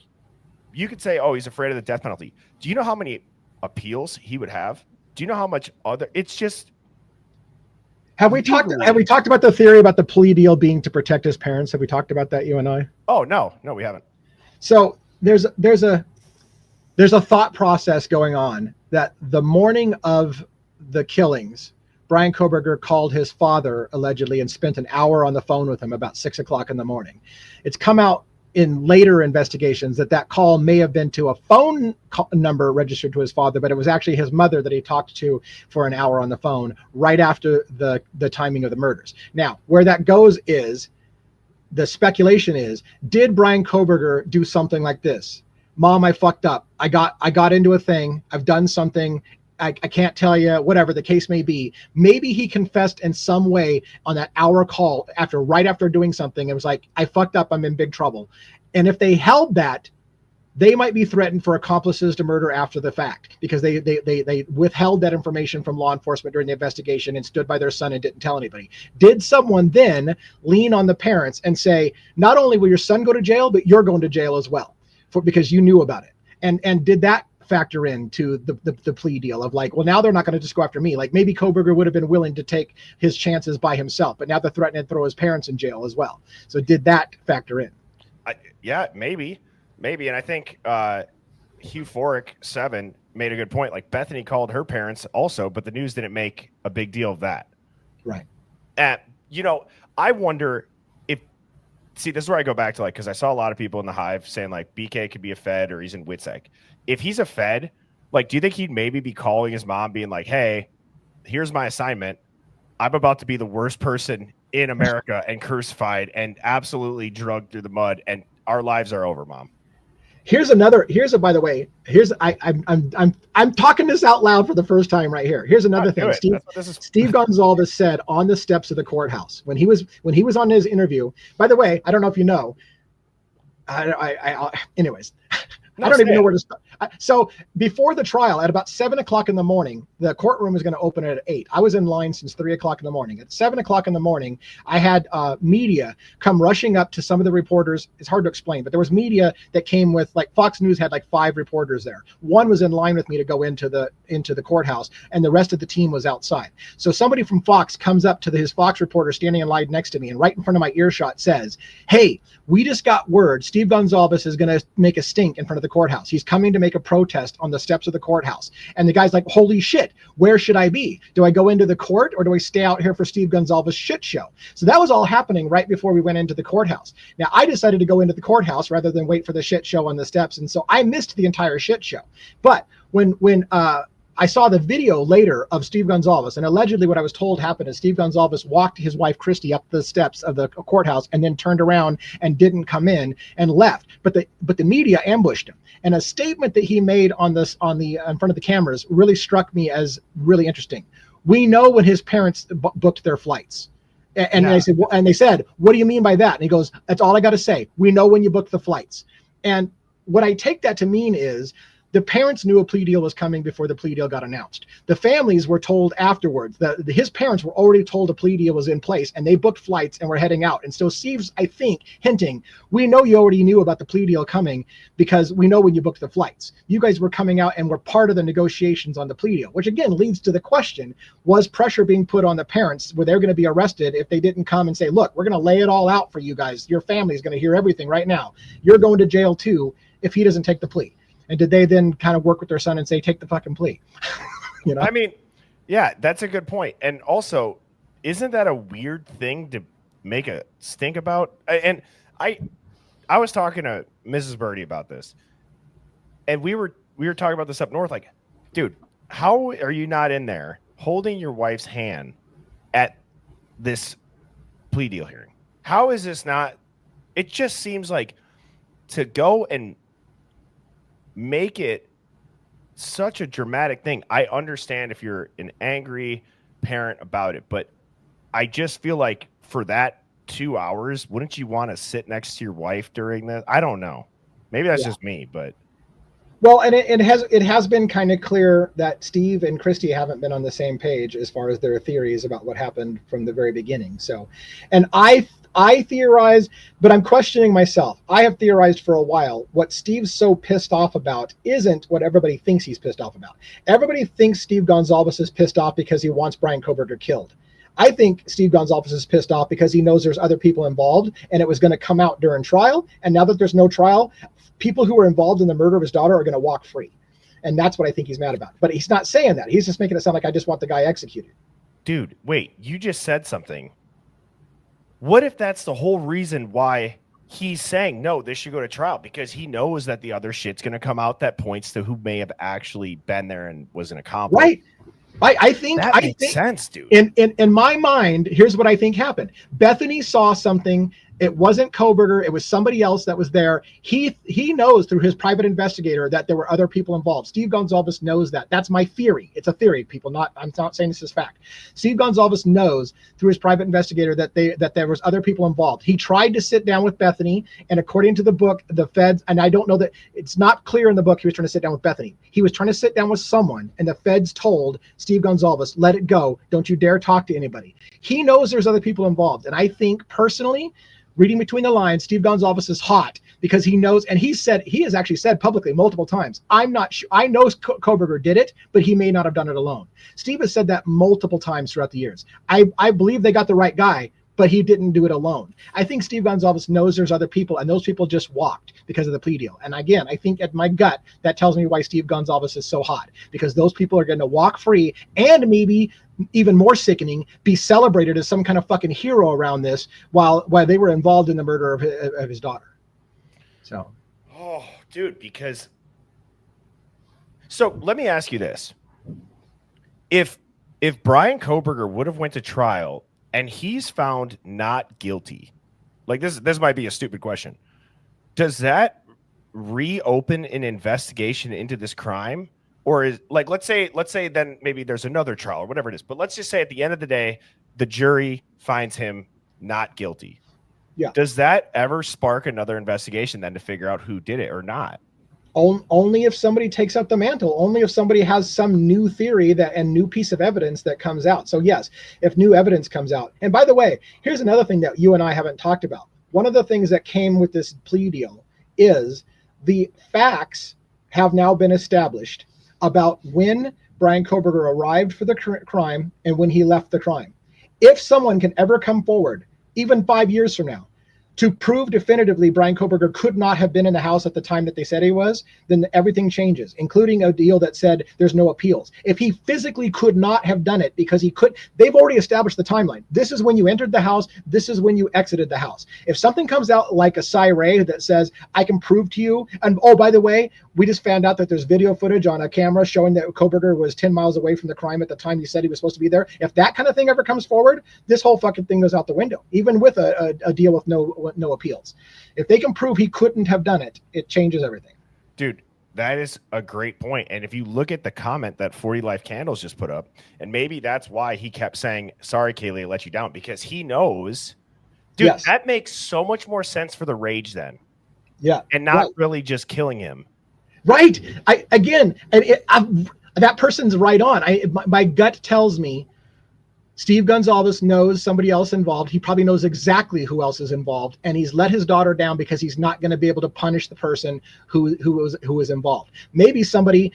you could say, oh, he's afraid of the death penalty. Do you know how many appeals he would have? Do you know how much it's just. Have we talked about the theory about the plea deal being to protect his parents? Have we talked about that, you and I? Oh, no, we haven't. So there's a thought process going on that the morning of the killings, Brian Koberger called his father allegedly and spent an hour on the phone with him about 6 o'clock in the morning. It's come out in later investigations that call may have been to a phone number registered to his father, but it was actually his mother that he talked to for an hour on the phone right after the timing of the murders. Now, where that goes is, the speculation is, did Brian Koberger do something like this? Mom, I fucked up. I got into a thing. I've done something. I can't tell you, whatever the case may be. Maybe he confessed in some way on that hour call right after doing something. It was like, I fucked up. I'm in big trouble. And if they held that, they might be threatened for accomplices to murder after the fact, because they withheld that information from law enforcement during the investigation and stood by their son and didn't tell anybody. Did someone then lean on the parents and say, not only will your son go to jail, but you're going to jail as well, because you knew about it? And did that factor into the plea deal of like, well, now they're not going to just go after me. Like maybe Koberger would have been willing to take his chances by himself, but now they're threatening to throw his parents in jail as well. So did that factor in? Yeah, maybe. And I think Hugh Forick 7 made a good point. Like Bethany called her parents also, but the news didn't make a big deal of that. Right. I wonder see, this is where I go back to, like, because I saw a lot of people in the Hive saying, like, BK could be a Fed or he's in WITSEC. If he's a Fed, like, do you think he'd maybe be calling his mom being like, hey, here's my assignment. I'm about to be the worst person in America and crucified and absolutely drugged through the mud, and our lives are over, Mom. I'm talking this out loud for the first time right here. Here's another thing. Steve Gonsalves said on the steps of the courthouse when he was on his interview. By the way, I don't know if you know. Anyways, I don't even know where to start. So before the trial, at about 7 o'clock in the morning, the courtroom was going to open at 8. I was in line since 3 o'clock in the morning. At 7 o'clock in the morning, I had media come rushing up to some of the reporters. It's hard to explain, but there was media that came with, like, Fox News had like 5 reporters there. One was in line with me to go into the courthouse, and the rest of the team was outside. So somebody from Fox comes up to his Fox reporter standing in line next to me, and right in front of my earshot says, hey, we just got word Steve Gonsalves is going to make a stink in front of the courthouse. He's coming to make a protest on the steps of the courthouse. And the guy's like, holy shit, where should I be? Do I go into the court or do I stay out here for Steve Gonsalves' shit show? So that was all happening right before we went into the courthouse. Now, I decided to go into the courthouse rather than wait for the shit show on the steps. And so I missed the entire shit show. But when I saw the video later of Steve Gonzalez, and allegedly what I was told happened is Steve Gonzalez walked his wife Christy up the steps of the courthouse and then turned around and didn't come in and left. But the media ambushed him. And a statement that he made in front of the cameras really struck me as really interesting. We know when his parents booked their flights. And they said, what do you mean by that? And he goes, that's all I got to say. We know when you booked the flights. And what I take that to mean is the parents knew a plea deal was coming before the plea deal got announced. The families were told afterwards that his parents were already told a plea deal was in place, and they booked flights and were heading out. And so Steve's, I think, hinting, we know you already knew about the plea deal coming because we know when you booked the flights. You guys were coming out and were part of the negotiations on the plea deal, which again leads to the question, was pressure being put on the parents where they're going to be arrested if they didn't come and say, look, we're going to lay it all out for you guys. Your family's going to hear everything right now. You're going to jail too if he doesn't take the plea. And did they then kind of work with their son and say, take the fucking plea? You know? I mean, yeah, that's a good point. And also, isn't that a weird thing to make a stink about? And I was talking to Mrs. Birdie about this, and we were talking about this up north. Like, dude, how are you not in there holding your wife's hand at this plea deal hearing? How is this not? It just seems like to go and make it such a dramatic thing. I understand if you're an angry parent about it, but I just feel like for that 2 hours, wouldn't you want to sit next to your wife during this? I don't know. Maybe that's just me, but. Well, and it has been kind of clear that Steve and Christy haven't been on the same page as far as their theories about what happened from the very beginning. So, and I theorize, but I'm questioning myself. I have theorized for a while what Steve's so pissed off about isn't what everybody thinks he's pissed off about. Everybody thinks Steve Gonzalez is pissed off because he wants Brian Kohberger killed. I think Steve Gonzalez is pissed off because he knows there's other people involved and it was going to come out during trial. And now that there's no trial, people who were involved in the murder of his daughter are going to walk free. And that's what I think he's mad about. But he's not saying that. He's just making it sound like I just want the guy executed. Dude, wait, you just said something. What if that's the whole reason why he's saying, no, this should go to trial? Because he knows that the other shit's going to come out that points to who may have actually been there and was an accomplice. Right. I think that makes sense, dude. In my mind, here's what I think happened. Bethany saw something. It wasn't Kohberger. It was somebody else that was there. He knows through his private investigator that there were other people involved. Steve Gonzalez knows that. That's my theory. It's a theory, people. I'm not saying this is fact. Steve Gonzalez knows through his private investigator that there was other people involved. He tried to sit down with Bethany, and according to the book, the feds, and I don't know that it's not clear in the book he was trying to sit down with Bethany. He was trying to sit down with someone, and the feds told Steve Gonzalez, let it go. Don't you dare talk to anybody. He knows there's other people involved, and I think personally, reading between the lines, Steve Gonzalez is hot because he knows, and he has actually said publicly multiple times, I'm not sure, I know Kohberger did it, but he may not have done it alone. Steve has said that multiple times throughout the years. I believe they got the right guy, but he didn't do it alone. I think Steve Gonzalez knows there's other people, and those people just walked because of the plea deal. And again, I think at my gut, that tells me why Steve Gonzalez is so hot, because those people are going to walk free and maybe even more sickening, be celebrated as some kind of fucking hero around this while they were involved in the murder of his daughter. So, oh, dude, because so let me ask you this: if Brian Kohberger would have went to trial and he's found not guilty, like this might be a stupid question, does that reopen an investigation into this crime? Or is, like, let's say then maybe there's another trial or whatever it is. But let's just say at the end of the day, the jury finds him not guilty. Yeah. Does that ever spark another investigation then to figure out who did it or not? Only if somebody takes up the mantle, only if somebody has some new theory and new piece of evidence that comes out. So yes, if new evidence comes out. And by the way, here's another thing that you and I haven't talked about. One of the things that came with this plea deal is the facts have now been established about when Brian Kohberger arrived for the crime and when he left the crime. If someone can ever come forward, even 5 years from now, to prove definitively Brian Koberger could not have been in the house at the time that they said he was, then everything changes, including a deal that said there's no appeals. If he physically could not have done it because he could, they've already established the timeline. This is when you entered the house. This is when you exited the house. If something comes out like a Ray that says, I can prove to you, and oh, by the way, we just found out that there's video footage on a camera showing that Koberger was 10 miles away from the crime at the time he said he was supposed to be there. If that kind of thing ever comes forward, this whole fucking thing goes out the window, even with a deal with no appeals. If they can prove he couldn't have done it, it changes everything. Dude, that is a great point. And if you look at the comment that 40 Life Candles just put up, and maybe that's why he kept saying, sorry, Kaylee, I let you down, because he knows, dude, yes, that makes so much more sense for the rage then. Yeah. And not really just killing him. Right. That person's right on. My gut tells me Steve Gonzalez knows somebody else involved. He probably knows exactly who else is involved, and he's let his daughter down because he's not going to be able to punish the person who was involved. Maybe somebody.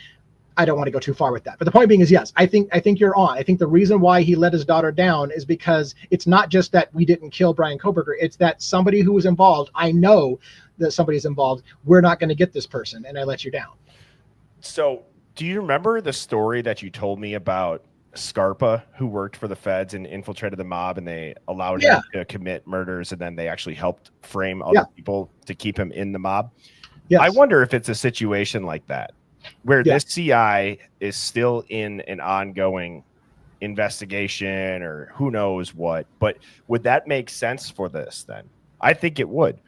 I don't want to go too far with that, but the point being is, yes, I think you're on. I think the reason why he let his daughter down is because it's not just that we didn't kill Brian Koberger. It's that somebody who was involved. I know that somebody's involved. We're not going to get this person, and I let you down. So, do you remember the story that you told me about Scarpa, who worked for the feds and infiltrated the mob, and they allowed him to commit murders, and then they actually helped frame other people to keep him in the mob? Yes. I wonder if it's a situation like that, where this CI is still in an ongoing investigation or who knows what. But would that make sense for this then? I think it would.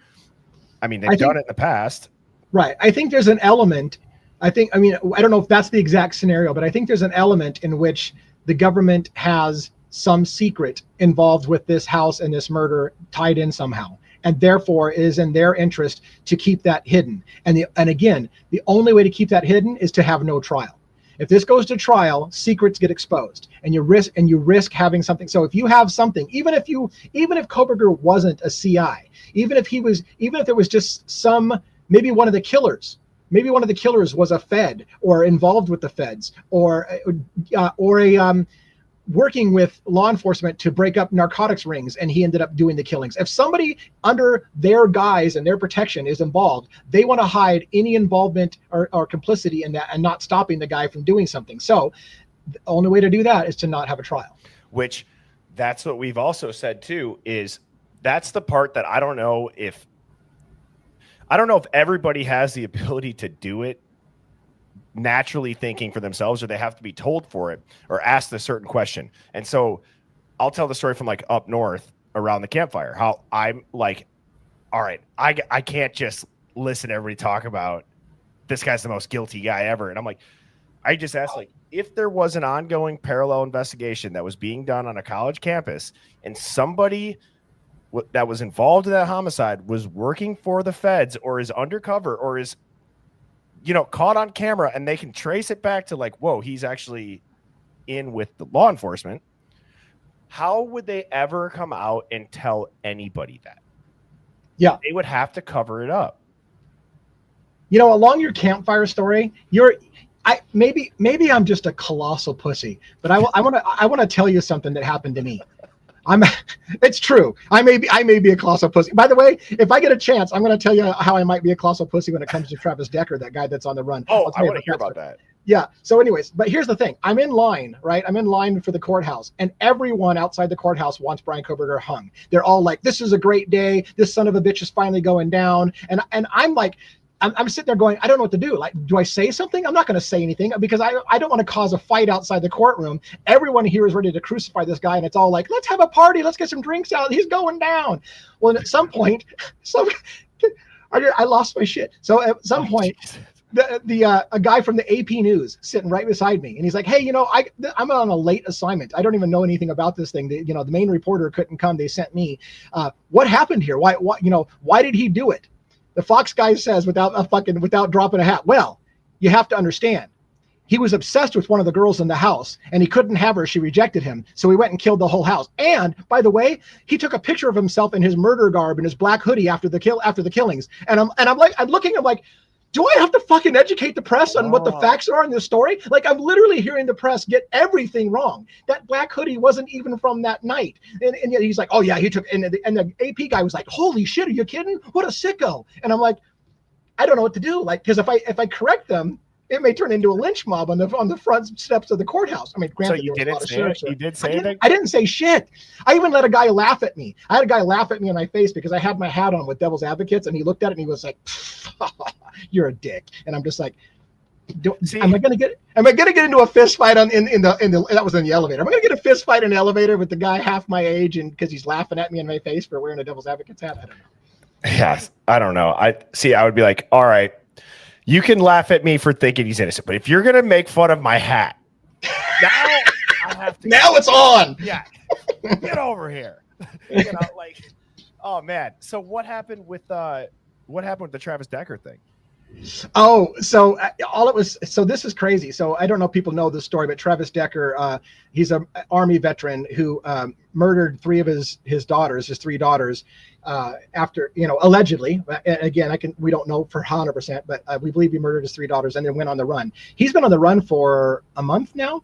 I mean, they've done it in the past. Right. I think there's an element. I don't know if that's the exact scenario, but I think there's an element in which the government has some secret involved with this house and this murder tied in somehow. And therefore it is in their interest to keep that hidden. And again, the only way to keep that hidden is to have no trial. If this goes to trial, secrets get exposed, and you risk having something. So if you have something, even if Koberger wasn't a CI, even if there was just maybe one of the killers was a Fed or involved with the feds or working with law enforcement to break up narcotics rings, and he ended up doing the killings. If somebody under their guise and their protection is involved, they want to hide any involvement or complicity in that and not stopping the guy from doing something. So the only way to do that is to not have a trial. Which, that's what we've also said too, is that's the part that I don't know if everybody has the ability to do it naturally thinking for themselves, or they have to be told for it or asked a certain question. And so I'll tell the story from like up north around the campfire, how I'm like, all right, I can't just listen to everybody talk about this guy's the most guilty guy ever. And I'm like, I just asked, like, if there was an ongoing parallel investigation that was being done on a college campus and somebody that was involved in that homicide was working for the feds or is undercover or is, caught on camera, and they can trace it back to like, whoa, he's actually in with the law enforcement. How would they ever come out and tell anybody that? Yeah. They would have to cover it up. Along your campfire story, maybe I'm just a colossal pussy, but I want to tell you something that happened to me. It's true. I may be a colossal pussy. By the way, if I get a chance, I'm going to tell you how I might be a colossal pussy when it comes to Travis Decker, that guy that's on the run. Oh, I want to hear about that. Yeah. So anyways, but here's the thing. I'm in line, right? I'm in line for the courthouse, and everyone outside the courthouse wants Brian Koberger hung. They're all like, this is a great day. This son of a bitch is finally going down. And I'm like, I'm sitting there going, I don't know what to do. Like, do I say something? I'm not going to say anything because I don't want to cause a fight outside the courtroom. Everyone here is ready to crucify this guy, and it's all like, let's have a party. Let's get some drinks out. He's going down. Well, and at some point, I lost my shit. So at some point, a guy from the AP News sitting right beside me, and he's like, hey, I'm on a late assignment. I don't even know anything about this thing. The main reporter couldn't come. They sent me. What happened here? Why did he do it? The Fox guy says without dropping a hat. Well, you have to understand, he was obsessed with one of the girls in the house, and he couldn't have her. She rejected him, so he went and killed the whole house. And by the way, he took a picture of himself in his murder garb and his black hoodie after the killings. And I'm looking, I'm like, Do I have to fucking educate the press on what the facts are in this story? Like, I'm literally hearing the press get everything wrong. That black hoodie wasn't even from that night. And yet he's like, oh yeah, he took, and the AP guy was like, holy shit, are you kidding? What a sicko. And I'm like, I don't know what to do. Like, because if I correct them, it may turn into a lynch mob on the front steps of the courthouse. I mean, granted, so you didn't say it? You did say it? I didn't say shit. I even let a guy laugh at me. I had a guy laugh at me in my face because I had my hat on with Devil's Advocates, and he looked at it and he was like, "You're a dick." And I'm just like, am I gonna get into a fist fight in the that was in the elevator? Am I gonna get a fist fight in the elevator with the guy half my age and because he's laughing at me in my face for wearing a Devil's Advocates hat? I don't know. Yes, I don't know. I would be like, all right, you can laugh at me for thinking he's innocent, but if you're gonna make fun of my hat, now I have to. Now it's on. Yeah, get over here. You know, like, oh man. So what happened with the Travis Decker thing? Oh, so this is crazy. So I don't know if people know this story, but Travis Decker, he's an Army veteran who murdered three of his three daughters, after, allegedly. Again, we don't know for 100%, but we believe he murdered his three daughters and then went on the run. He's been on the run for a month now.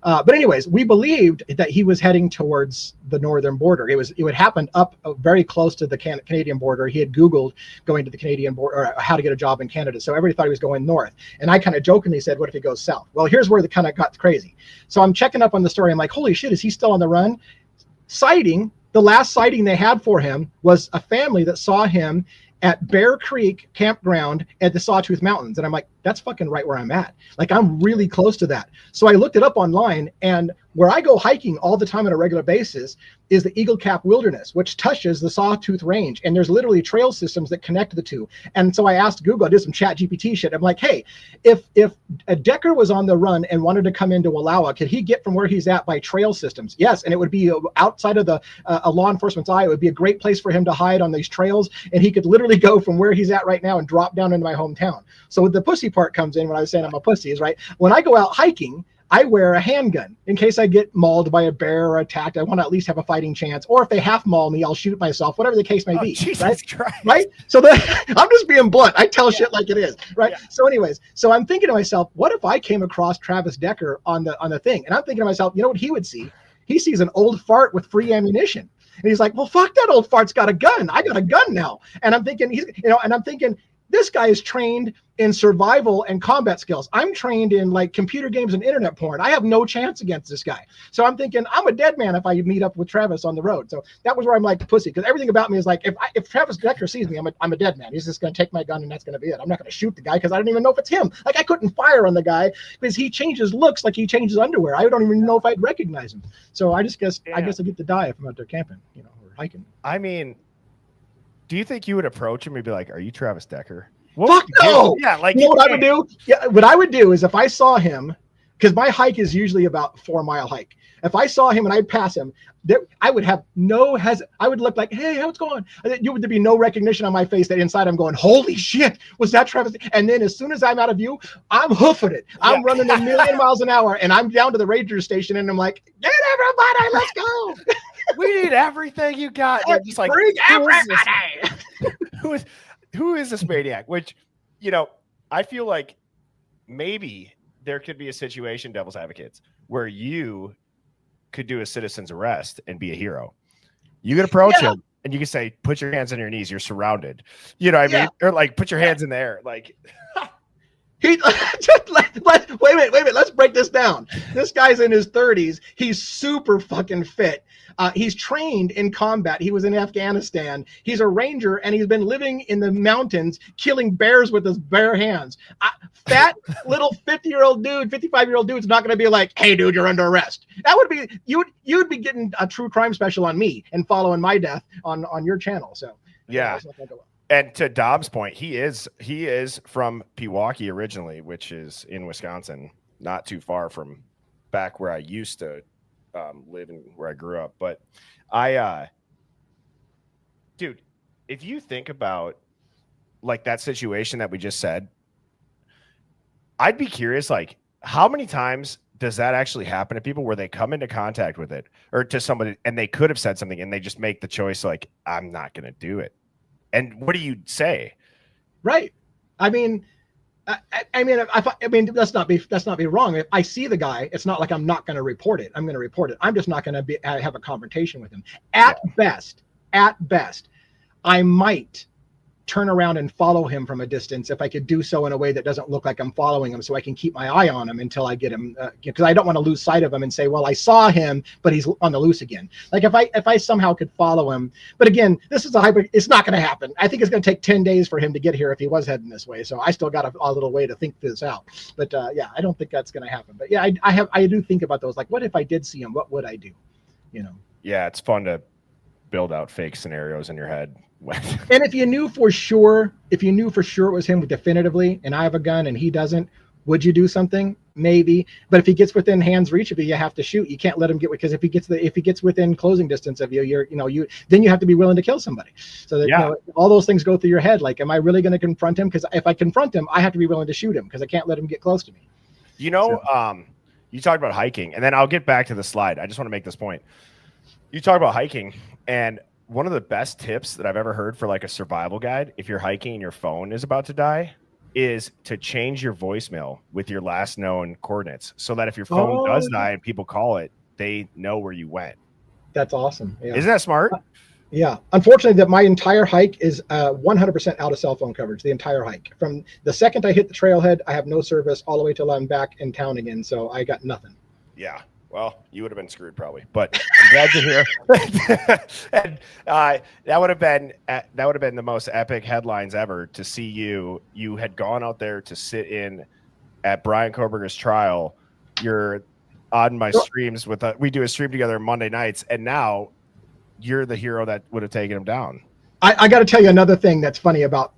But anyways, we believed that he was heading towards the northern border. It would happen up very close to the Canadian border. He had Googled going to the Canadian border, or how to get a job in Canada. So everybody thought he was going north. And I kind of jokingly said, what if he goes south? Well, here's where the kind of got crazy. So I'm checking up on the story. I'm like, holy shit, is he still on the run? The last sighting they had for him was a family that saw him at Bear Creek campground at the Sawtooth Mountains. And I'm like, that's fucking right where I'm at. Like, I'm really close to that. So I looked it up online, and where I go hiking all the time on a regular basis is the Eagle Cap Wilderness, which touches the Sawtooth Range. And there's literally trail systems that connect the two. And so I asked Google, I did some chat GPT shit. I'm like, hey, if a Decker was on the run and wanted to come into Wallowa, could he get from where he's at by trail systems? Yes. And it would be outside of a law enforcement's eye. It would be a great place for him to hide on these trails. And he could literally go from where he's at right now and drop down into my hometown. So the pussy part comes in when I was saying I'm a pussy is right. When I go out hiking, I wear a handgun in case I get mauled by a bear or attacked. I want to at least have a fighting chance. Or if they half maul me, I'll shoot myself, whatever the case may be. Jesus right? Christ. Right? So I'm just being blunt. I tell shit like it is. Right. Yeah. So anyways, so I'm thinking to myself, what if I came across Travis Decker on the thing? And I'm thinking to myself, you know what he would see? He sees an old fart with free ammunition. And he's like, well, fuck, that old fart's got a gun. I got a gun now. And I'm thinking, this guy is trained in survival and combat skills. I'm trained in like computer games and internet porn. I have no chance against this guy. So I'm thinking I'm a dead man if I meet up with Travis on the road. So that was where I'm like pussy, because everything about me is like, if Travis Decker sees me, I'm a dead man. He's just going to take my gun and that's going to be it. I'm not going to shoot the guy because I don't even know if it's him. Like, I couldn't fire on the guy because he changes looks like he changes underwear. I don't even know if I'd recognize him. So I guess I get to die if I'm out there camping, or hiking. I mean, do you think you would approach him and be like, are you Travis Decker? Fuck no! Yeah, like, you know what I would do? Yeah, what I would do is if I saw him, because my hike is usually about 4-mile hike. If I saw him and I'd pass him, I would have I would look like, hey, how's it going? There'd be no recognition on my face that inside I'm going, holy shit, was that Travis? And then as soon as I'm out of view, I'm hoofing it. I'm running 1,000,000 miles an hour, and I'm down to the ranger station, and I'm like, get everybody, let's go. We need everything you got. They're just like, bring everybody. Who is this maniac? Which, I feel like maybe there could be a situation, Devil's Advocates, where you could do a citizen's arrest and be a hero. You could approach him and you can say, put your hands on your knees. You're surrounded. You know what I mean? Or like, put your hands in the air. Like, wait a minute. Let's break this down. This guy's in his 30s. He's super fucking fit. He's trained in combat. He was in Afghanistan. He's a ranger, and he's been living in the mountains, killing bears with his bare hands. Fat little 50-year-old dude, 55-year-old dude's not going to be like, hey, dude, you're under arrest. That would be you'd be getting a true crime special on me and following my death on your channel. So yeah. And to Dom's point, he is from Pewaukee originally, which is in Wisconsin, not too far from back where I used to live and where I grew up. But dude, if you think about like that situation that we just said, I'd be curious, like, how many times does that actually happen to people where they come into contact with it or to somebody and they could have said something and they just make the choice like, I'm not going to do it. And what do you say? Right. I mean, I mean, let's not be wrong. If I see the guy, it's not like I'm not going to report it. I'm going to report it. I'm just not going to have a confrontation with him. At best, I might turn around and follow him from a distance if I could do so in a way that doesn't look like I'm following him, so I can keep my eye on him until I get him, because I don't want to lose sight of him and say, well, I saw him, but he's on the loose again. Like if I somehow could follow him, but again, this is it's not going to happen. I think it's going to take 10 days for him to get here if he was heading this way. So I still got a little way to think this out. But yeah, I don't think that's going to happen. But yeah, I do think about those. Like, what if I did see him? What would I do? You know? Yeah, it's fun to build out fake scenarios in your head. And if you knew for sure it was him definitively, and I have a gun and he doesn't, would you do something? Maybe. But if he gets within hand's reach of you, you have to shoot. You can't let him get, because if he gets within closing distance of you, then you have to be willing to kill somebody. So that all those things go through your head. Like, am I really going to confront him? Because if I confront him, I have to be willing to shoot him, because I can't let him get close to me. You talked about hiking, and then I'll get back to the slide. I just want to make this point. You talk about hiking, and one of the best tips that I've ever heard for like a survival guide, if you're hiking and your phone is about to die, is to change your voicemail with your last known coordinates, so that if your phone does die and people call it, they know where you went. That's awesome. Yeah. Isn't that smart? Yeah. Unfortunately, that my entire hike is 100% out of cell phone coverage. The entire hike, from the second I hit the trailhead, I have no service all the way till I'm back in town again. So I got nothing. Yeah. Well, you would have been screwed probably, but I'm glad you're here. And that would have been the most epic headlines ever to see you. You had gone out there to sit in at Brian Koberger's trial. You're on my streams we do a stream together Monday nights, and now you're the hero that would have taken him down. I got to tell you another thing that's funny about.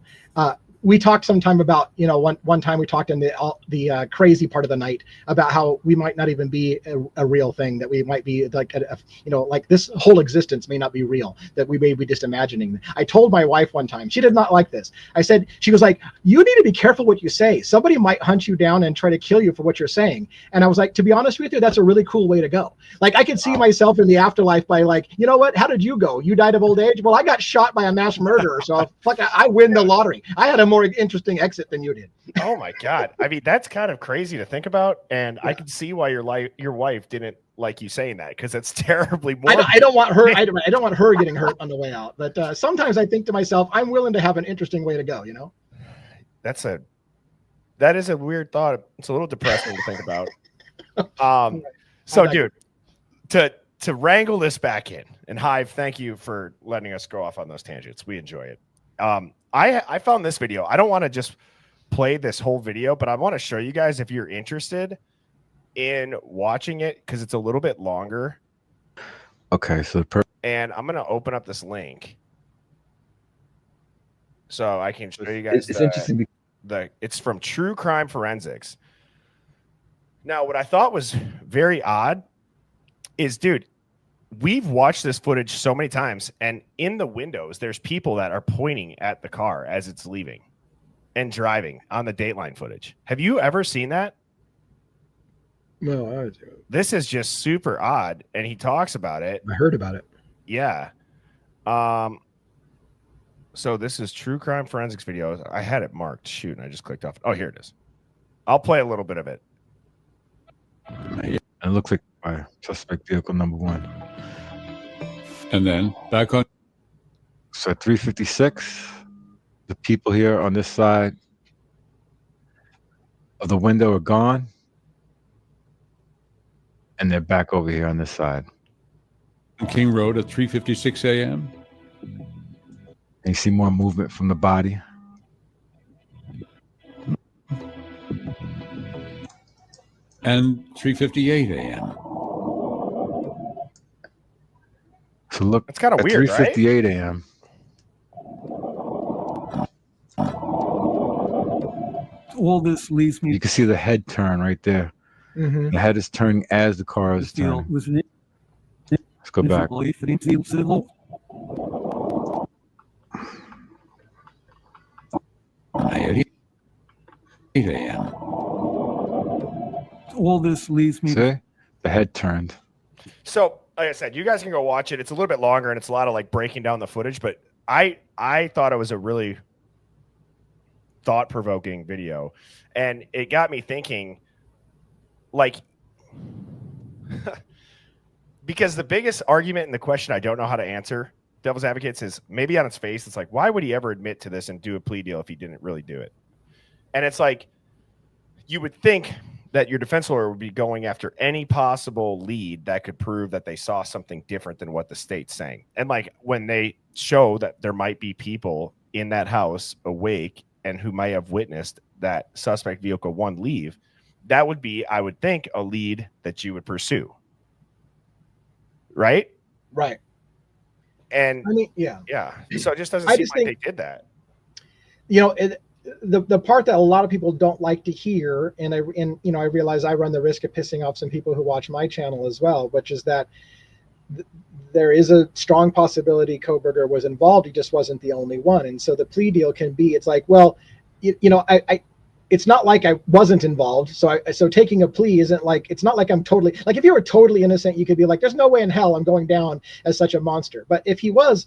We talked sometime about, one time we talked in the crazy part of the night about how we might not even be a real thing, that we might be like, like this whole existence may not be real, that we may be just imagining. I told my wife one time, she did not like this. I said, she was like, you need to be careful what you say. Somebody might hunt you down and try to kill you for what you're saying. And I was like, to be honest with you, that's a really cool way to go. Like, I could see myself in the afterlife by like, you know what? How did you go? You died of old age? Well, I got shot by a mass murderer. So I win the lottery. I had a more interesting exit than you did. Oh my God. I mean, that's kind of crazy to think about. And I can see why your wife didn't like you saying that, because it's terribly morbid. I don't want her. I don't want her getting hurt on the way out. But sometimes I think to myself, I'm willing to have an interesting way to go. That is a weird thought. It's a little depressing to think about. So dude, to wrangle this back in, and Hive, thank you for letting us go off on those tangents. We enjoy it. I found this video. I don't want to just play this whole video, but I want to show you guys if you're interested in watching it, because it's a little bit longer. Okay, so and I'm gonna open up this link so I can show you guys. It's interesting. It's from True Crime Forensics. Now, what I thought was very odd is, dude, we've watched this footage so many times, and in the windows, there's people that are pointing at the car as it's leaving and driving on the Dateline footage. Have you ever seen that? No, this is just super odd, and he talks about it. I heard about it. Yeah. So this is True Crime Forensics video. I had it marked. Shoot, and I just clicked off. Oh, here it is. I'll play a little bit of it. It looks like suspect vehicle number 1. And then back on. So 356, the people here on this side of the window are gone, and they're back over here on this side. King Road at 3:56 a.m. And you see more movement from the body. And 3:58 a.m. So look, it's kind of weird, 3:58 a.m. All this leads me. You can see the head turn right there. Mm-hmm. The head is turning as the car is turning. Let's go back. At 8 a.m. All this leads me. See? The head turned. So, like I said, you guys can go watch it. It's a little bit longer, and it's a lot of like breaking down the footage. But I thought it was a really thought-provoking video, and it got me thinking, like, because the biggest argument in the question I don't know how to answer, devil's advocates, is maybe on its face, it's like, why would he ever admit to this and do a plea deal if he didn't really do it? And it's like, you would think that your defense lawyer would be going after any possible lead that could prove that they saw something different than what the state's saying. And like when they show that there might be people in that house awake and who might have witnessed that suspect vehicle 1 leave, that would be, I would think, a lead that you would pursue. Right? Right. And I mean, yeah. So it just doesn't I seem just like think, they did that. You know, the part that a lot of people don't like to hear, and I realize I run the risk of pissing off some people who watch my channel as well, which is that there is a strong possibility Kohberger was involved. He just wasn't the only one. And so the plea deal can be, it's like, well, it's not like I wasn't involved. So taking a plea isn't like, it's not like I'm totally, like if you were totally innocent, you could be like, there's no way in hell I'm going down as such a monster. But if he was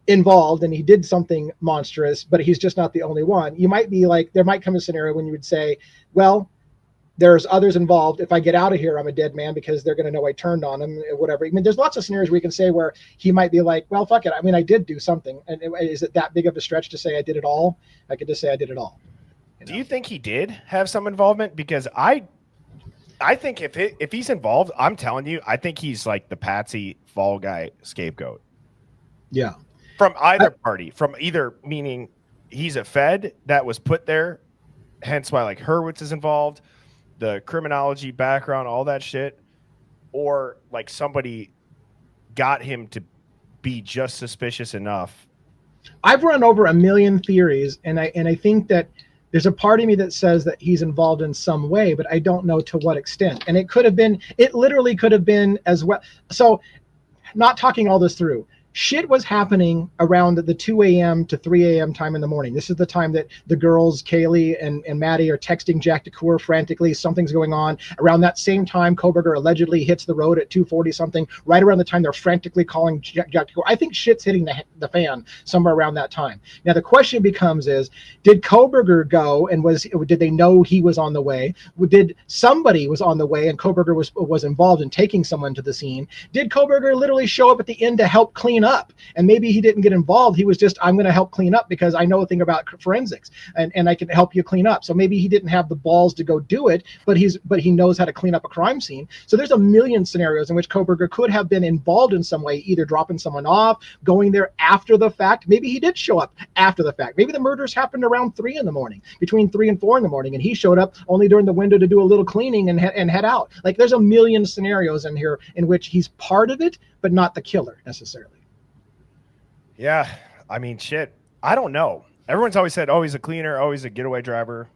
involved and he did something monstrous, but he's just not the only one, you might be like, there might come a scenario when you would say, well, there's others involved. If I get out of here, I'm a dead man because they're going to know I turned on him, whatever. I mean, there's lots of scenarios where you can say where he might be like, well, fuck it. I mean, I did do something. And is it that big of a stretch to say I did it all? I could just say I did it all. Do you think he did have some involvement? Because I think if he's involved, I'm telling you, I think he's like the patsy fall guy scapegoat. Yeah. From either party, from either, meaning he's a Fed that was put there, hence why like Hurwitz is involved, the criminology background, all that shit, or like somebody got him to be just suspicious enough. I've run over a million theories, and I think that there's a part of me that says that he's involved in some way, but I don't know to what extent. And it literally could have been as well. So not talking all this through, shit was happening around the 2 a.m. to 3 a.m. time in the morning. This is the time that the girls, Kaylee and Maddie, are texting Jack DeCoeur frantically. Something's going on. Around that same time, Kohberger allegedly hits the road at 2:40 something. Right around the time they're frantically calling Jack DeCoeur. I think shit's hitting the fan somewhere around that time. Now the question becomes is, did Kohberger go and did they know he was on the way? Did somebody was on the way and Kohberger was involved in taking someone to the scene? Did Kohberger literally show up at the end to help clean up? And maybe he didn't get involved. He was just, I'm going to help clean up because I know a thing about forensics and I can help you clean up. So maybe he didn't have the balls to go do it, but he knows how to clean up a crime scene. So there's a million scenarios in which Kohberger could have been involved in some way, either dropping someone off, going there after the fact. Maybe he did show up after the fact. Maybe the murders happened around 3 in the morning, between 3 and 4 in the morning, and he showed up only during the window to do a little cleaning and head out. Like there's a million scenarios in here in which he's part of it, but not the killer necessarily. Yeah, I mean, shit. I don't know. Everyone's always said, oh, he's a cleaner, oh, he's a getaway driver.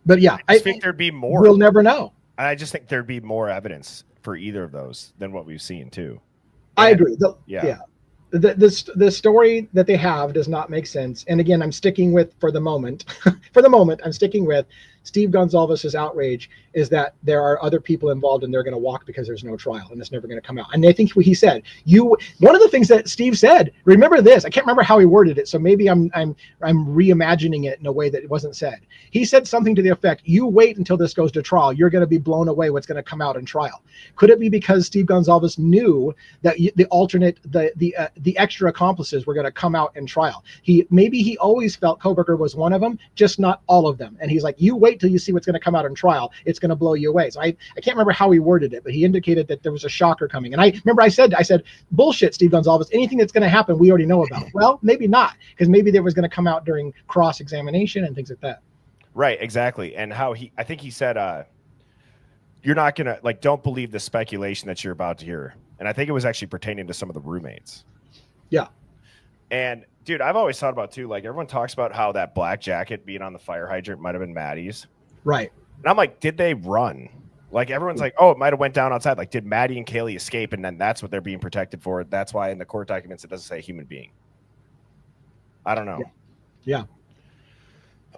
But yeah, I think there'd be more. We'll never know. I just think there'd be more evidence for either of those than what we've seen too. I agree. Yeah. The story that they have does not make sense. And again, I'm sticking with, for the moment, I'm sticking with Steve Gonsalves's outrage is that there are other people involved and they're going to walk because there's no trial and it's never going to come out. And I think he said, one of the things that Steve said, remember this, I can't remember how he worded it, so maybe I'm reimagining it in a way that it wasn't said. He said something to the effect, you wait until this goes to trial, you're going to be blown away what's going to come out in trial. Could it be because Steve Gonsalves knew that the extra accomplices were going to come out in trial? Maybe he always felt Kohberger was one of them, just not all of them. And he's like, you wait till you see what's going to come out in trial. It's going to blow you away. So I can't remember how he worded it, but he indicated that there was a shocker coming. And I remember I said, bullshit, Steve Gonsalves, anything that's going to happen, we already know about. Well, maybe not, because maybe there was going to come out during cross-examination and things like that. Right, exactly. And I think he said, you're not going to, like, don't believe the speculation that you're about to hear. And I think it was actually pertaining to some of the roommates. Yeah. And dude, I've always thought about too, like everyone talks about how that black jacket being on the fire hydrant might have been Maddie's. Right. And I'm like, did they run? Like everyone's like, oh, it might have went down outside. Like, did Maddie and Kaylee escape? And then that's what they're being protected for. That's why in the court documents, it doesn't say human being. I don't know. Yeah.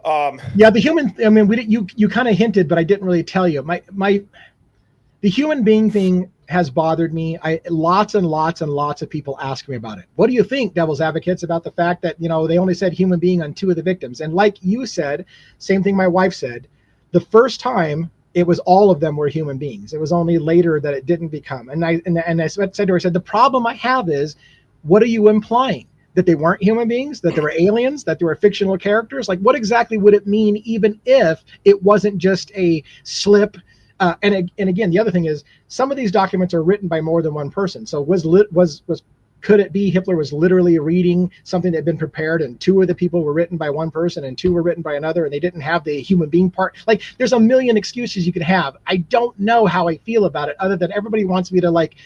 The human, I mean, you kind of hinted, but I didn't really tell you. The human being thing has bothered me. Lots and lots and lots of people ask me about it. What do you think, devil's advocates, about the fact that, you know, they only said human being on 2 of the victims? And like you said, same thing my wife said, the first time it was all of them were human beings. It was only later that it didn't become. And I said to her, I said, the problem I have is, what are you implying? That they weren't human beings, that they were aliens, that they were fictional characters? Like, what exactly would it mean, even if it wasn't just a slip? And again, the other thing is, some of these documents are written by more than one person. So could it be Hitler was literally reading something that had been prepared, and 2 of the people were written by one person and 2 were written by another, and they didn't have the human being part? Like, there's a million excuses you could have. I don't know how I feel about it, other than everybody wants me to, like,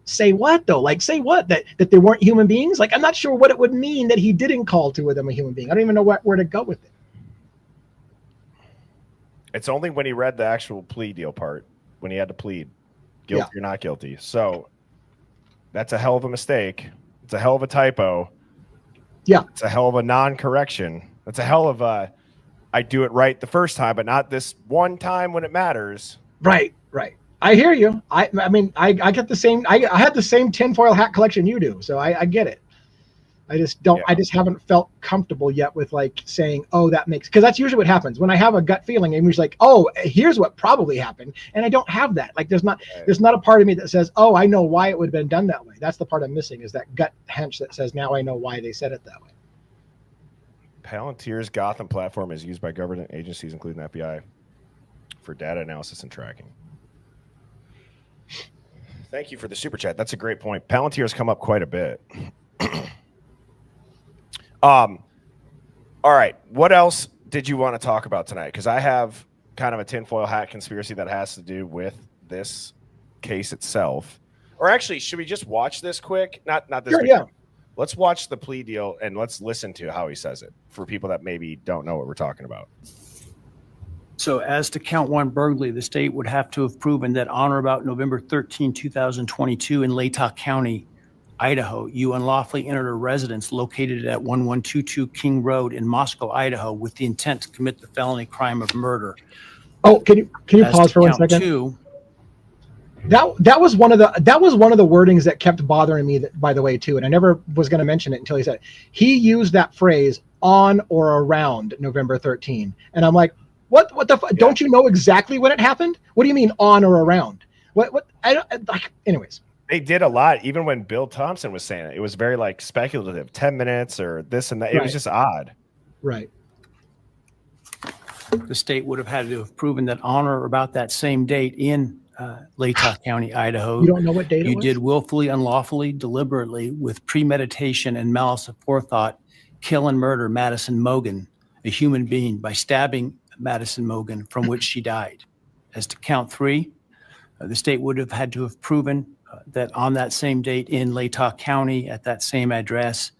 say what though? Like, say what? That they weren't human beings? Like, I'm not sure what it would mean that he didn't call 2 of them a human being. I don't even know where to go with it. It's only when he read the actual plea deal part, when he had to plead guilty or not guilty. So that's a hell of a mistake. It's a hell of a typo. Yeah. It's a hell of a non-correction. It's a hell of a, I do it right the first time, but not this one time when it matters. Right. I hear you. I mean, I get the same, I had the same tinfoil hat collection you do. So I get it. I just don't, I just haven't felt comfortable yet with, like, saying, oh, that makes, because that's usually what happens when I have a gut feeling. And he's like, oh, here's what probably happened. And I don't have that. Like, there's not a part of me that says, oh, I know why it would have been done that way. That's the part I'm missing, is that gut hunch that says, now I know why they said it that way. Palantir's Gotham platform is used by government agencies, including the FBI, for data analysis and tracking. Thank you for the super chat. That's a great point. Palantir has come up quite a bit. All right. What else did you want to talk about tonight? Because I have kind of a tinfoil hat conspiracy that has to do with this case itself. Or actually, should we just watch this quick? Not this. Sure, yeah. Let's watch the plea deal and let's listen to how he says it for people that maybe don't know what we're talking about. So as to count 1 burglary, the state would have to have proven that on or about November 13, 2022 in Latah County, Idaho, you unlawfully entered a residence located at 1122 King Road in Moscow, Idaho, with the intent to commit the felony crime of murder. Oh, can you pause for 1 second? 2, that was one of the wordings that kept bothering me, by the way, too. And I never was going to mention it until he said it. He used that phrase, on or around November 13. And I'm like, what the don't you know exactly when it happened? What do you mean on or around? Anyways. They did a lot, even when Bill Thompson was saying it. It was very, like, speculative, 10 minutes or this and that. It was just odd. Right. The state would have had to have proven that on or about that same date in Latah County, Idaho, You don't know what date it you was? did willfully, unlawfully, deliberately, with premeditation and malice aforethought, kill and murder Madison Mogen, a human being, by stabbing Madison Mogen, from which she died. As to count 3, the state would have had to have proven that on that same date in Latah County at that same address,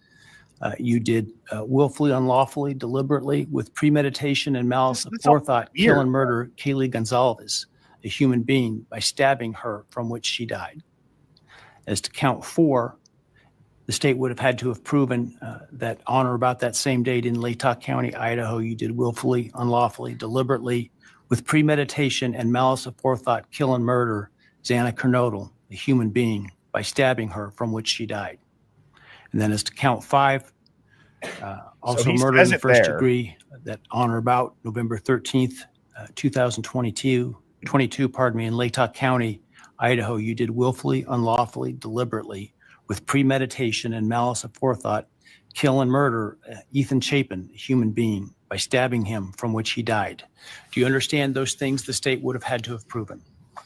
you did willfully, unlawfully, deliberately, with premeditation and malice aforethought, kill and murder Kaylee Gonzalez, a human being, by stabbing her, from which she died. As to count 4, the state would have had to have proven that on or about that same date in Latah County, Idaho, you did willfully, unlawfully, deliberately, with premeditation and malice aforethought, kill and murder Xana Kernodle, a human being, by stabbing her, from which she died. And then as to count 5, also murder in the first degree, that on or about November 13th, 2022, in Latah County, Idaho, you did willfully, unlawfully, deliberately, with premeditation and malice aforethought, kill and murder Ethan Chapin, a human being, by stabbing him, from which he died. Do you understand those things the state would have had to have proven?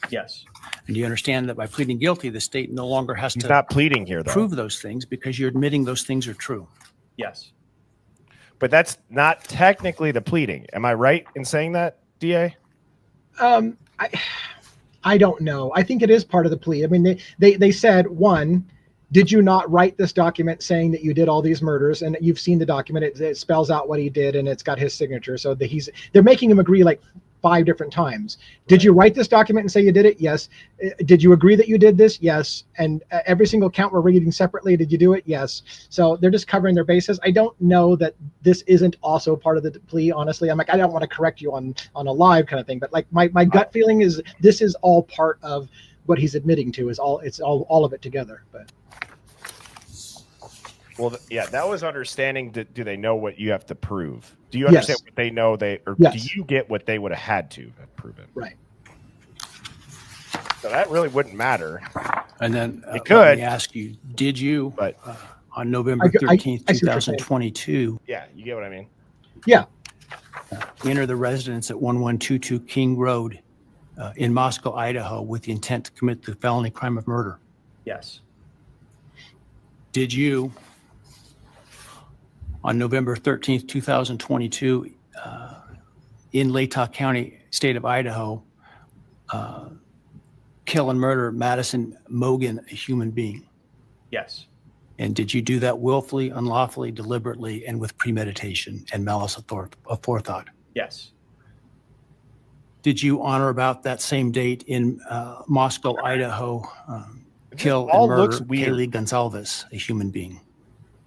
Yes. And do you understand that by pleading guilty, the state no longer has He's to not pleading here, though. prove those things, because you're admitting those things are true? Yes. But that's not technically the pleading. Am I right in saying that, DA? I don't know. I think it is part of the plea. I mean, they said, 1, did you not write this document saying that you did all these murders? And you've seen the document. It spells out what he did, and it's got his signature. So they're making him agree like 5 different times. Did you write this document and say you did it? Yes. Did you agree that you did this? Yes. And every single count we're reading separately, did you do it? Yes. So they're just covering their bases. I don't know that this isn't also part of the plea, honestly. I'm like, I don't want to correct you on a live kind of thing, but like my gut feeling is this is all part of what he's admitting to is all of it together. But Well, yeah, that was understanding. Do they know what you have to prove? Do you Yes. understand what they know? Or Yes. do you get what they would have had to have proven? right. So that really wouldn't matter. And then It could. let me ask you, did you, But on November I 13th, see what you're saying. 2022, yeah, you get what I mean. Yeah. enter the residence at 1122 King Road in Moscow, Idaho, with the intent to commit the felony crime of murder? Yes. Did you, on November 13th, 2022, in Latah County, state of Idaho, kill and murder Madison Mogan, a human being? Yes. And did you do that willfully, unlawfully, deliberately, and with premeditation and malice of forethought? Yes. Did you, on or about that same date in Moscow, Idaho, kill all and looks murder weird. Kaylee Gonzalez, a human being?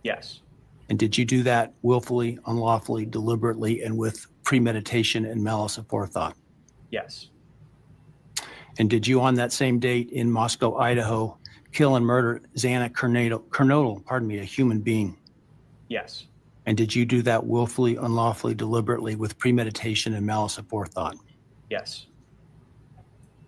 Yes. And did you do that willfully, unlawfully, deliberately, and with premeditation and malice of forethought? Yes. And did you, on that same date in Moscow, Idaho, kill and murder Xana Kernodle, a human being? Yes. And did you do that willfully, unlawfully, deliberately, with premeditation and malice of forethought? Yes.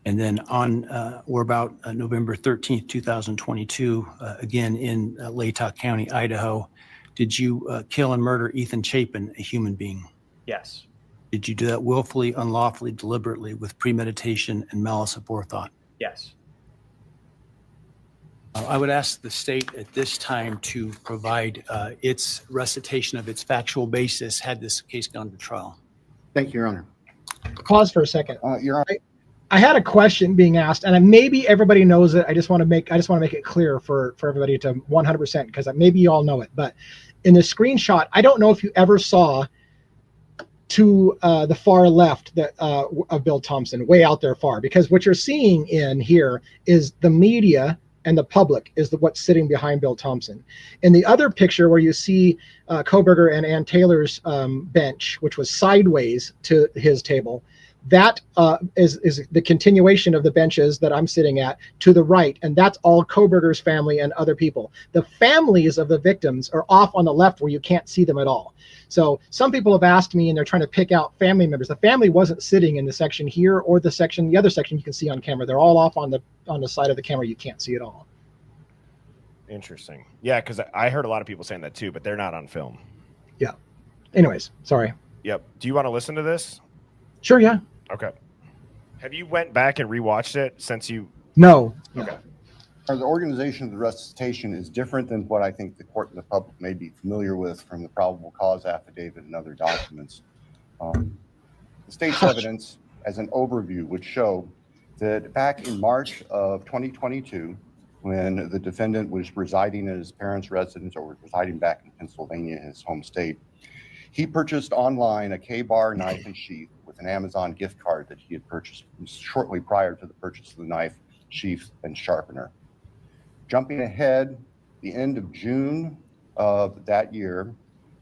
And then on or about November 13th, 2022, again in Latah County, Idaho, did you kill and murder Ethan Chapin, a human being? Yes. Did you do that willfully, unlawfully, deliberately, with premeditation and malice of forethought? Yes. I would ask the state at this time to provide its recitation of its factual basis had this case gone to trial. Thank you, Your Honor. Pause for a second. Your Honor. I had a question being asked, and maybe everybody knows it. I just want to make it clear for everybody to 100%, because maybe you all know it. But in the screenshot, I don't know if you ever saw to the far left of Bill Thompson, way out there far, because what you're seeing in here is the media and the public is what's sitting behind Bill Thompson. In the other picture where you see Koberger and Ann Taylor's bench, which was sideways to his table, that is the continuation of the benches that I'm sitting at to the right, and that's all Koberger's family and other people. The families of the victims are off on the left where you can't see them at all. So some people have asked me, and they're trying to pick out family members. The family wasn't sitting in the section here or the other section you can see on camera. They're all off on the side of the camera. You can't see it all. Interesting. Yeah, because I heard a lot of people saying that too, but they're not on film. Yeah. Anyways, sorry. Yep. Do you want to listen to this? Sure, yeah. Okay. Have you went back and rewatched it since you? No. Okay. The organization of the recitation is different than what I think the court and the public may be familiar with from the probable cause affidavit and other documents. The state's evidence, as an overview, would show that back in March of 2022, when the defendant was residing at his parents' residence or residing back in Pennsylvania, his home state, he purchased online a K-bar knife and sheath with an Amazon gift card that he had purchased shortly prior to the purchase of the knife, sheath, and sharpener. Jumping ahead, the end of June of that year,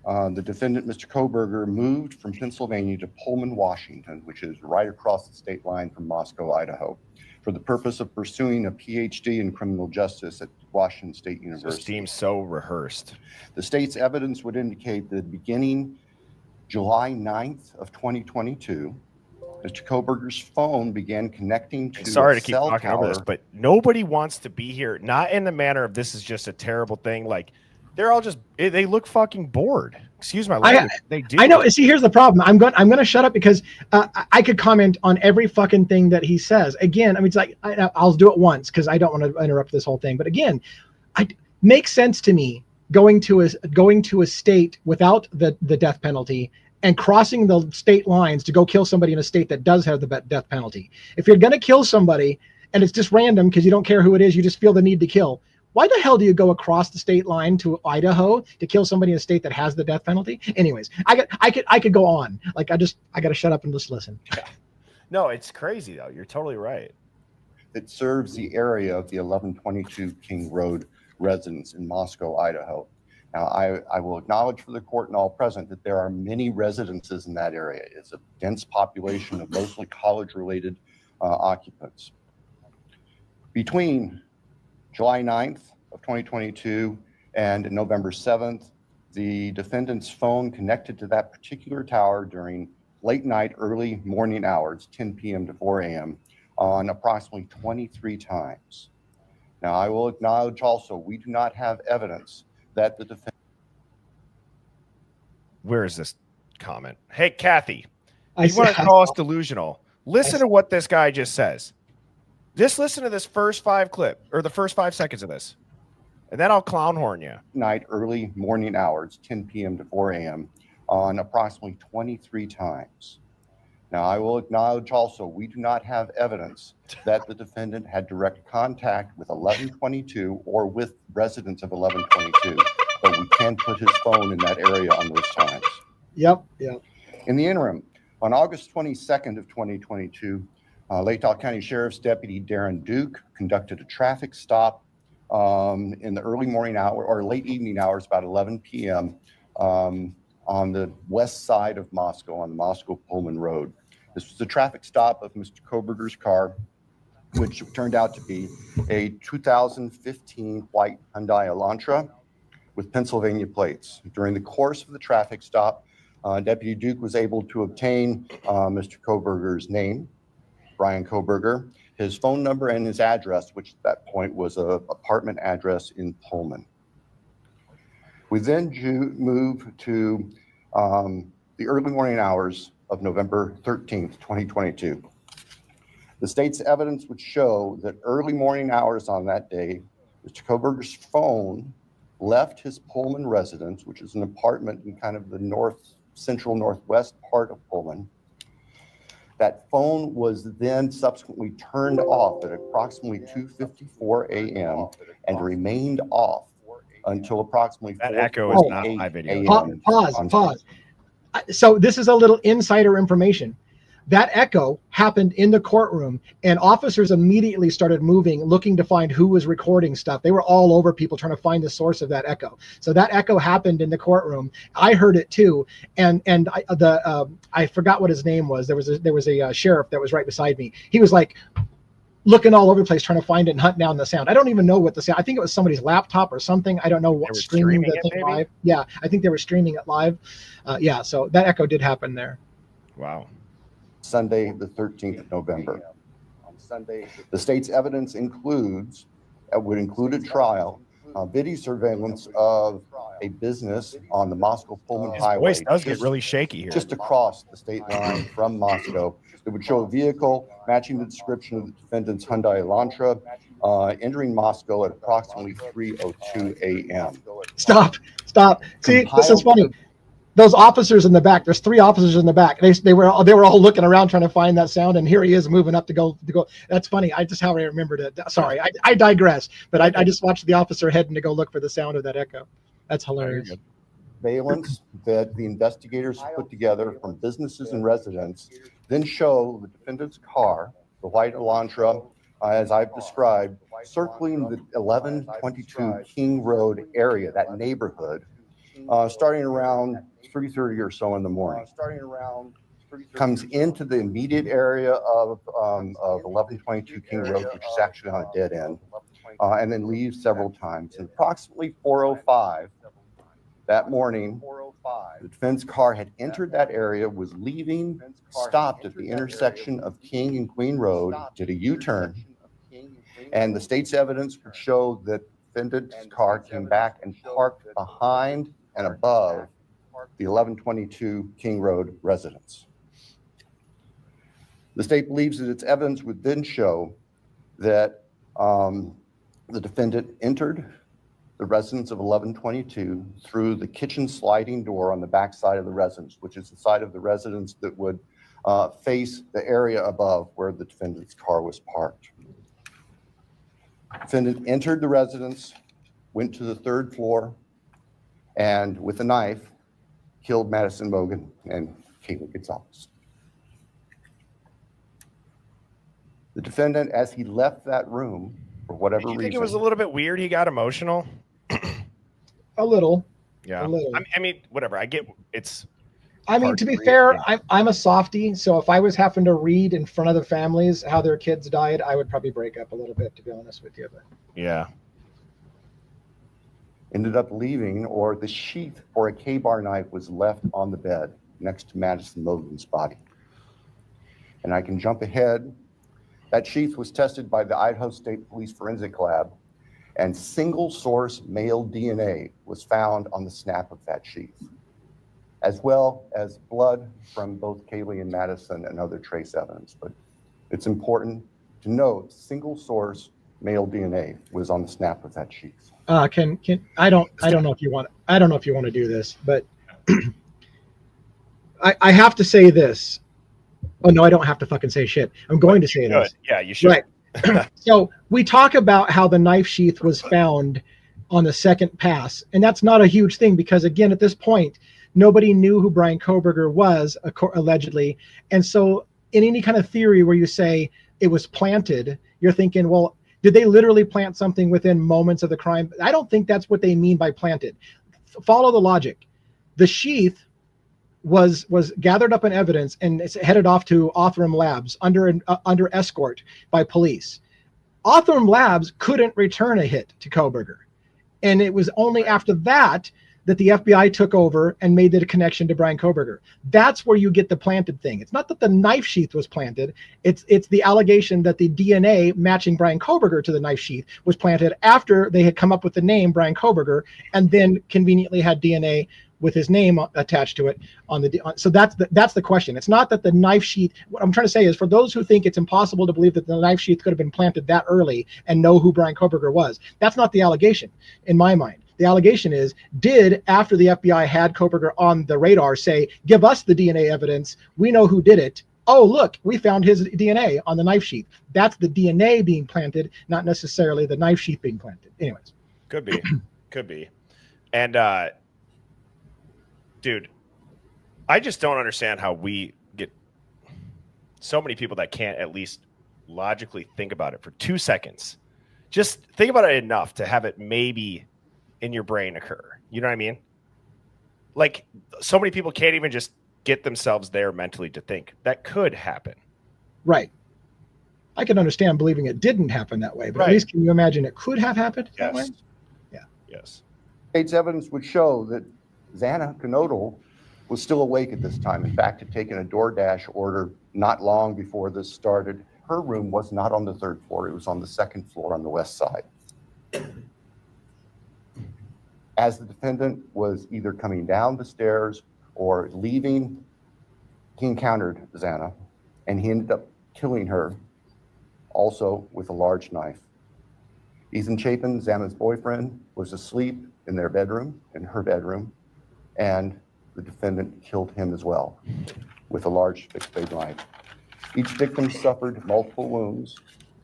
the defendant, Mr. Koberger, moved from Pennsylvania to Pullman, Washington, which is right across the state line from Moscow, Idaho, for the purpose of pursuing a PhD in criminal justice at Washington State University. This seems so rehearsed. The state's evidence would indicate that beginning July 9th of 2022, Mr. Koberger's phone began connecting to Sorry a to keep cell talking tower. over this, but nobody wants to be here. Not in the manner of this is just a terrible thing. Like they're all just they look fucking bored. Excuse my language. They do. I know. See, here's the problem. I'm going to shut up because I could comment on every fucking thing that he says. Again, I mean, it's like I'll do it once because I don't want to interrupt this whole thing. But again, makes sense to me going to a state without the death penalty and crossing the state lines to go kill somebody in a state that does have the death penalty. If you're going to kill somebody and it's just random because you don't care who it is, you just feel the need to kill. Why the hell do you go across the state line to Idaho to kill somebody in a state that has the death penalty? Anyways, I could go on. Like I got to shut up and just listen. No, it's crazy though. You're totally right. It serves the area of the 1122 King Road residence in Moscow, Idaho. Now, I will acknowledge for the court and all present that there are many residences in that area. It's a dense population of mostly college-related occupants. Between July 9th of 2022 and November 7th, the defendant's phone connected to that particular tower during late night, early morning hours, 10 p.m. to 4 a.m. on approximately 23 times. Now, I will acknowledge also, we do not have evidence that the defendant. Where is this comment? Hey, Kathy, I you see- want to call us delusional? Listen to what this guy just says. Just listen to this first 5 clip or the first 5 seconds of this, and then I'll clown horn you. Night, early morning hours, 10 p.m. to 4 a.m. on approximately 23 times. Now, I will acknowledge also, we do not have evidence that the defendant had direct contact with 1122 or with residents of 1122, but we can put his phone in that area on those times. Yep. In the interim, on August 22nd of 2022, Lake Tahoe County Sheriff's Deputy Darren Duke conducted a traffic stop in the early morning hour or late evening hours, about 11 p.m. On the west side of Moscow, on the Moscow-Pullman Road. This was a traffic stop of Mr. Koberger's car, which turned out to be a 2015 white Hyundai Elantra with Pennsylvania plates. During the course of the traffic stop, Deputy Duke was able to obtain Mr. Koberger's name, Brian Koberger, his phone number, and his address, which at that point was an apartment address in Pullman. We then move to the early morning hours of November 13th, 2022. The state's evidence would show that early morning hours on that day, Mr. Koberger's phone left his Pullman residence, which is an apartment in kind of the central northwest part of Pullman. That phone was then subsequently turned off at approximately 2:54 a.m. and remained off until approximately That echo is not 4:48 my video. a.m. Pause. So this is a little insider information. That echo happened in the courtroom, and officers immediately started moving, looking to find who was recording stuff. They were all over people trying to find the source of that echo. So that echo happened in the courtroom. I heard it too, and I forgot what his name was. There was a sheriff that was right beside me. He was like looking all over the place trying to find it and hunt down the sound. I don't even know what the sound. I think it was somebody's laptop or something. I don't know what streaming the thing live. Yeah, I think they were streaming it live. Yeah, so that echo did happen there. Wow. Sunday, the 13th of November. The state's evidence would include a trial, video surveillance of a business on the Moscow-Pullman Highway. Voice does get really shaky here. Just across the state line from Moscow. It would show a vehicle matching the description of the defendant's Hyundai Elantra entering Moscow at approximately 3:02 a.m. Stop. See, this is funny. Those officers in the back, there's 3 officers in the back. They were all looking around trying to find that sound, and here he is moving up to go. That's funny. Just how I remembered it. Sorry, I digress. But I just watched the officer heading to go look for the sound of that echo. That's hilarious. Surveillance that the investigators put together from businesses and residents then show the defendant's car, the white Elantra, as I've described, circling the 1122 King Road area, that neighborhood, starting around 3:30 or so in the morning. Comes into the immediate area of 1122 King Road, which is actually on a dead end, and then leaves several times. And approximately 4:05 that morning, the defense car had entered that area, was leaving, stopped at the intersection of King and Queen Road, did a U-turn, and the state's evidence would show that the defendant's car came back and parked behind and above the 1122 King Road residence. The state believes that its evidence would then show that the defendant entered the residence of 1122 through the kitchen sliding door on the back side of the residence, which is the side of the residence that would face the area above where the defendant's car was parked. Defendant entered the residence, went to the 3rd floor, and with a knife, killed Madison Mogan and Caitlin Gonzalez. The defendant, as he left that room, for whatever reason. You think it was a little bit weird he got emotional? A little. Yeah. A little. I mean, whatever. I get it's I mean, hard to be read. fair, Yeah. I'm a softie, so if I was having to read in front of the families how their kids died, I would probably break up a little bit, to be honest with you. But Yeah. Ended up leaving, or the sheath for a K-bar knife was left on the bed next to Madison Mogen's body. And I can jump ahead. That sheath was tested by the Idaho State Police Forensic Lab, and single source male DNA was found on the snap of that sheath, as well as blood from both Kaylee and Madison and other trace evidence. But it's important to note single source male DNA was on the snap of that sheath. I don't know if you want to do this, but I have to say this. Oh no, I don't have to fucking say shit. I'm going to say this. Yeah, you should. Right. So we talk about how the knife sheath was found on the second pass, and that's not a huge thing because again, at this point, nobody knew who Brian Kohberger was, allegedly. And so in any kind of theory where you say it was planted, you're thinking, well, did they literally plant something within moments of the crime? I don't think that's what they mean by planted. Follow the logic. The sheath was gathered up in evidence and it's headed off to Othram Labs under escort by police. Othram Labs couldn't return a hit to Kohberger. And it was only after that the FBI took over and made the connection to Brian Kohberger. That's where you get the planted thing. It's not that the knife sheath was planted. It's the allegation that the DNA matching Brian Kohberger to the knife sheath was planted after they had come up with the name Brian Kohberger and then conveniently had DNA with his name attached to it so that's the question. It's not that the knife sheath. What I'm trying to say is for those who think it's impossible to believe that the knife sheath could have been planted that early and know who Brian Kohberger was, that's not the allegation in my mind. The allegation is, did, after the FBI had Kohberger on the radar, say, give us the DNA evidence, we know who did it. Oh, look, we found his DNA on the knife sheath. That's the DNA being planted, not necessarily the knife sheath being planted. Anyways. Could be. Could be. And, dude, I just don't understand how we get so many people that can't at least logically think about it for 2 seconds. Just think about it enough to have it maybe in your brain occur. You know what I mean? Like so many people can't even just get themselves there mentally to think that could happen. Right. I can understand believing it didn't happen that way, but Right. at least can you imagine it could have happened that way? Yeah. Yes. State's evidence would show that Xana Knodel was still awake at this time. In fact, had taken a DoorDash order not long before this started. Her room was not on the third floor. It was on the second floor on the west side. As the defendant was either coming down the stairs or leaving, he encountered Xana, and he ended up killing her, also with a large knife. Ethan Chapin, Xana's boyfriend, was asleep in their bedroom, in her bedroom, and the defendant killed him as well with a large fixed blade knife. Each victim suffered multiple wounds.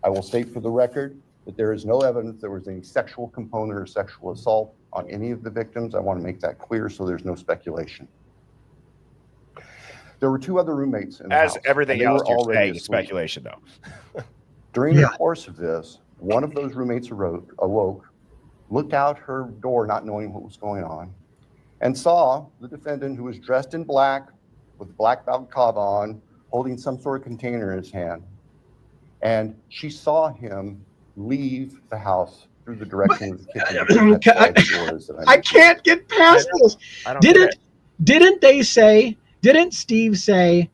I will state for the record that there is no evidence there was any sexual component or sexual assault on any of the victims. I want to make that clear so there's no speculation. There were two other roommates in the house. As everything and they else were you're already saying, asleep. speculation though. During the course of this, one of those roommates awoke, looked out her door not knowing what was going on, and saw the defendant, who was dressed in black with a black balaclava on, holding some sort of container in his hand. And she saw him leave the house through the direction of the kitchen. I can't get past this. Didn't Steve say,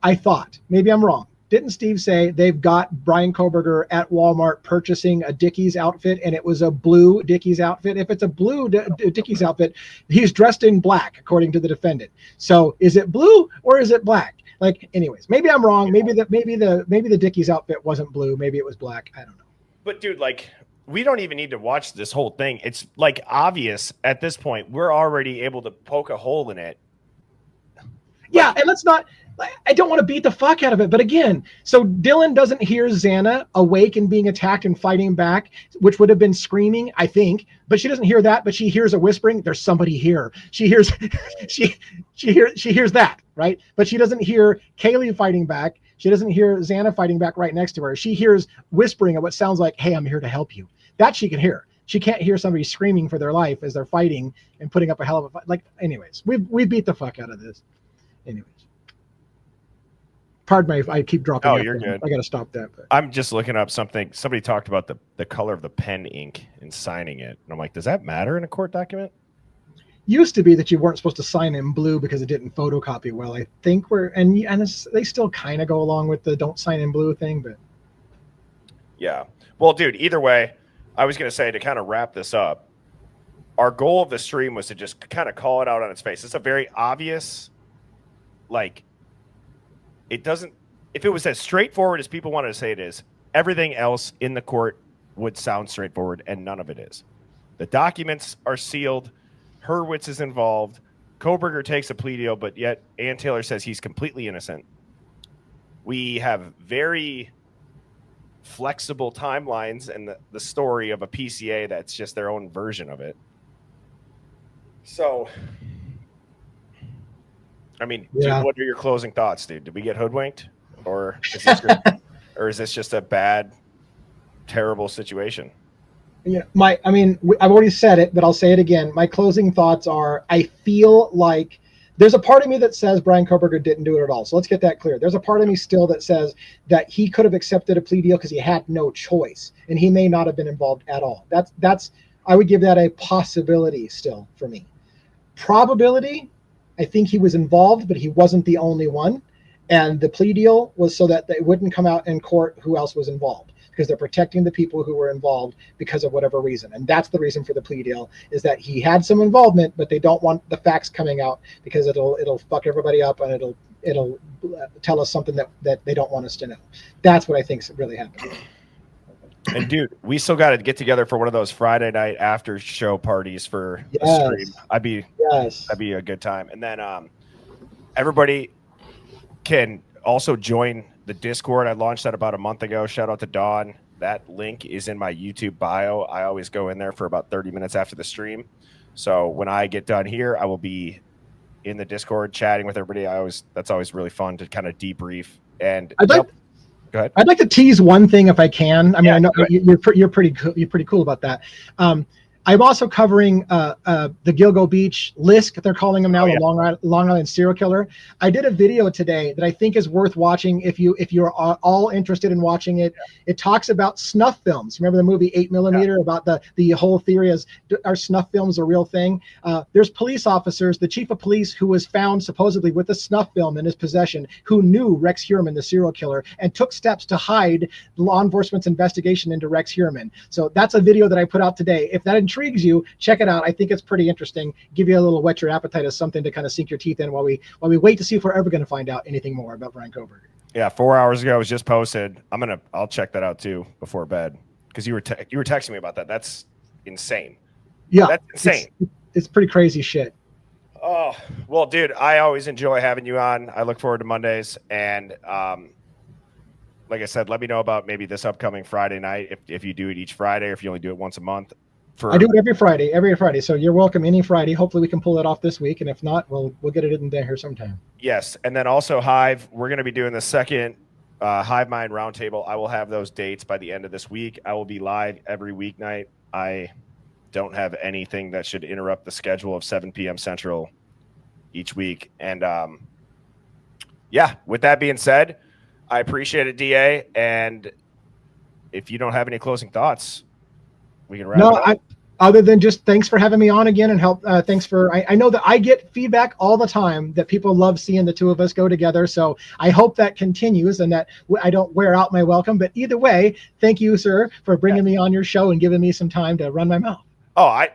I thought, maybe I'm wrong. Didn't Steve say they've got Brian Kohberger at Walmart purchasing a Dickies outfit and it was a blue Dickies outfit? If it's a blue Dickies outfit, he's dressed in black, according to the defendant. So is it blue or is it black? Like, anyways, maybe I'm wrong. Maybe the Dickies outfit wasn't blue. Maybe it was black. I don't know. But dude, like, we don't even need to watch this whole thing. It's like obvious at this point. We're already able to poke a hole in it. Yeah, and let's not. I don't want to beat the fuck out of it, but again, so Dylan doesn't hear Xana awake and being attacked and fighting back, which would have been screaming, I think, but she doesn't hear that, but she hears a whispering, there's somebody here. She hears she hears that, right? But she doesn't hear Kaylee fighting back. She doesn't hear Xana fighting back right next to her. She hears whispering of what sounds like, hey, I'm here to help you. That she can hear. She can't hear somebody screaming for their life as they're fighting and putting up a hell of a fight. Like, anyways, we beat the fuck out of this. Anyways, pardon me if I keep dropping. Oh, out you're there. good. I got to stop that. But I'm just looking up something. Somebody talked about the color of the pen ink in signing it. And I'm like, does that matter in a court document? used to be that you weren't supposed to sign in blue because it didn't photocopy well. I think they still kind of go along with the don't sign in blue thing, but Yeah. Well, dude, either way, I was going to say to kind of wrap this up, our goal of the stream was to just kind of call it out on its face. It's a very obvious, like, it doesn't, if it was as straightforward as people wanted to say it is, everything else in the court would sound straightforward, and none of it is. The documents are sealed. Hurwitz is involved. Koberger takes a plea deal, but yet Ann Taylor says he's completely innocent. We have very flexible timelines and the story of a PCA that's just their own version of it. So, I mean, Yeah. dude, what are your closing thoughts, dude? Did we get hoodwinked, or is this just a bad, terrible situation? yeah, I've already said it, but I'll say it again. My closing thoughts are: I feel like there's a part of me that says Brian Koberger didn't do it at all. So let's get that clear. There's a part of me still that says that he could have accepted a plea deal because he had no choice, and he may not have been involved at all. That's I would give that a possibility still for me. Probability, I think he was involved, but he wasn't the only one. And the plea deal was so that it wouldn't come out in court who else was involved, because they're protecting the people who were involved because of whatever reason. And that's the reason for the plea deal, is that he had some involvement, but they don't want the facts coming out because it'll fuck everybody up, and it'll tell us something that they don't want us to know. That's what I think really happened. And dude, we still got to get together for one of those Friday night after show parties for a stream. That'd be a good time. And then everybody can also join the Discord. I launched that about a month ago. Shout out to Dawn. That link is in my YouTube bio. I always go in there for about 30 minutes after the stream. So when I get done here, I will be in the Discord chatting with everybody. That's always really fun to kind of debrief. And go ahead. I'd like to tease one thing if I can. I mean, Yeah, I know you're pretty cool about that. I'm also covering the Gilgo Beach Lisk, they're calling him now, the Long Island serial killer. I did a video today that I think is worth watching if you're all interested in watching it. It talks about snuff films. Remember the movie 8mm about the whole theory is, are snuff films a real thing? There's police officers, the chief of police who was found supposedly with a snuff film in his possession, who knew Rex Heuermann, the serial killer, and took steps to hide law enforcement's investigation into Rex Heuermann. So that's a video that I put out today. If that intrigues you, check it out. I think it's pretty interesting. Give you a little whet your appetite as something to kind of sink your teeth in while we wait to see if we're ever going to find out anything more about Brian Koberger. Yeah, 4 hours ago it was just posted. I'll check that out too before bed, because you were texting me about that. That's insane. Yeah, that's insane. It's pretty crazy shit. Oh well, dude, I always enjoy having you on. I look forward to Mondays, and like I said, let me know about maybe this upcoming Friday night if you do it each Friday, or if you only do it once a month. I do it every Friday. So you're welcome any Friday. Hopefully we can pull that off this week. And if not, we'll get it in there here sometime. Yes. And then also Hive, we're going to be doing the second Hive Mind Roundtable. I will have those dates by the end of this week. I will be live every weeknight. I don't have anything that should interrupt the schedule of 7 p.m. Central each week. And yeah, with that being said, I appreciate it, DA. And if you don't have any closing thoughts, we can wrap it up. Other than just thanks for having me on again, and help. Thanks for. I know that I get feedback all the time that people love seeing the two of us go together. So I hope that continues and that I don't wear out my welcome. But either way, thank you, sir, for bringing me on your show and giving me some time to run my mouth. Oh, I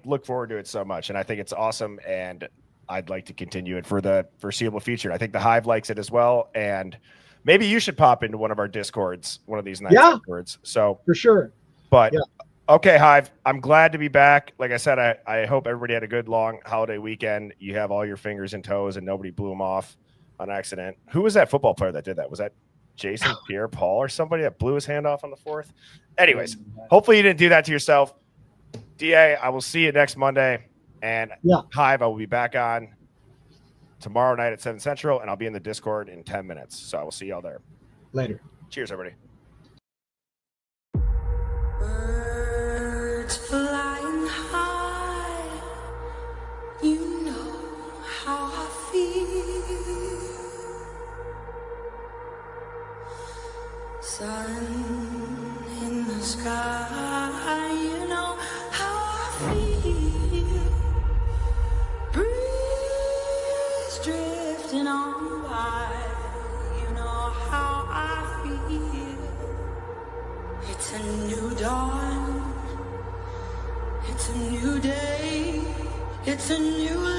look forward to it so much, and I think it's awesome, and I'd like to continue it for the foreseeable future. I think the Hive likes it as well, and maybe you should pop into one of our Discords one of these nights. Yeah, Discords. So for sure. But yeah. Okay, Hive, I'm glad to be back. Like I said, I hope everybody had a good long holiday weekend. You have all your fingers and toes and nobody blew them off on accident. Who was that football player that did that? Was that Jason Pierre-Paul or somebody that blew his hand off on the 4th? Anyways, hopefully you didn't do that to yourself. DA, I will see you next Monday. And Hive, I will be back on tomorrow night at 7 Central, and I'll be in the Discord in 10 minutes. So I will see y'all there. Later. Cheers, everybody. Flying high, you know how I feel. drifting on by. You know how I feel. It's a new dawn. It's a new day. It's a new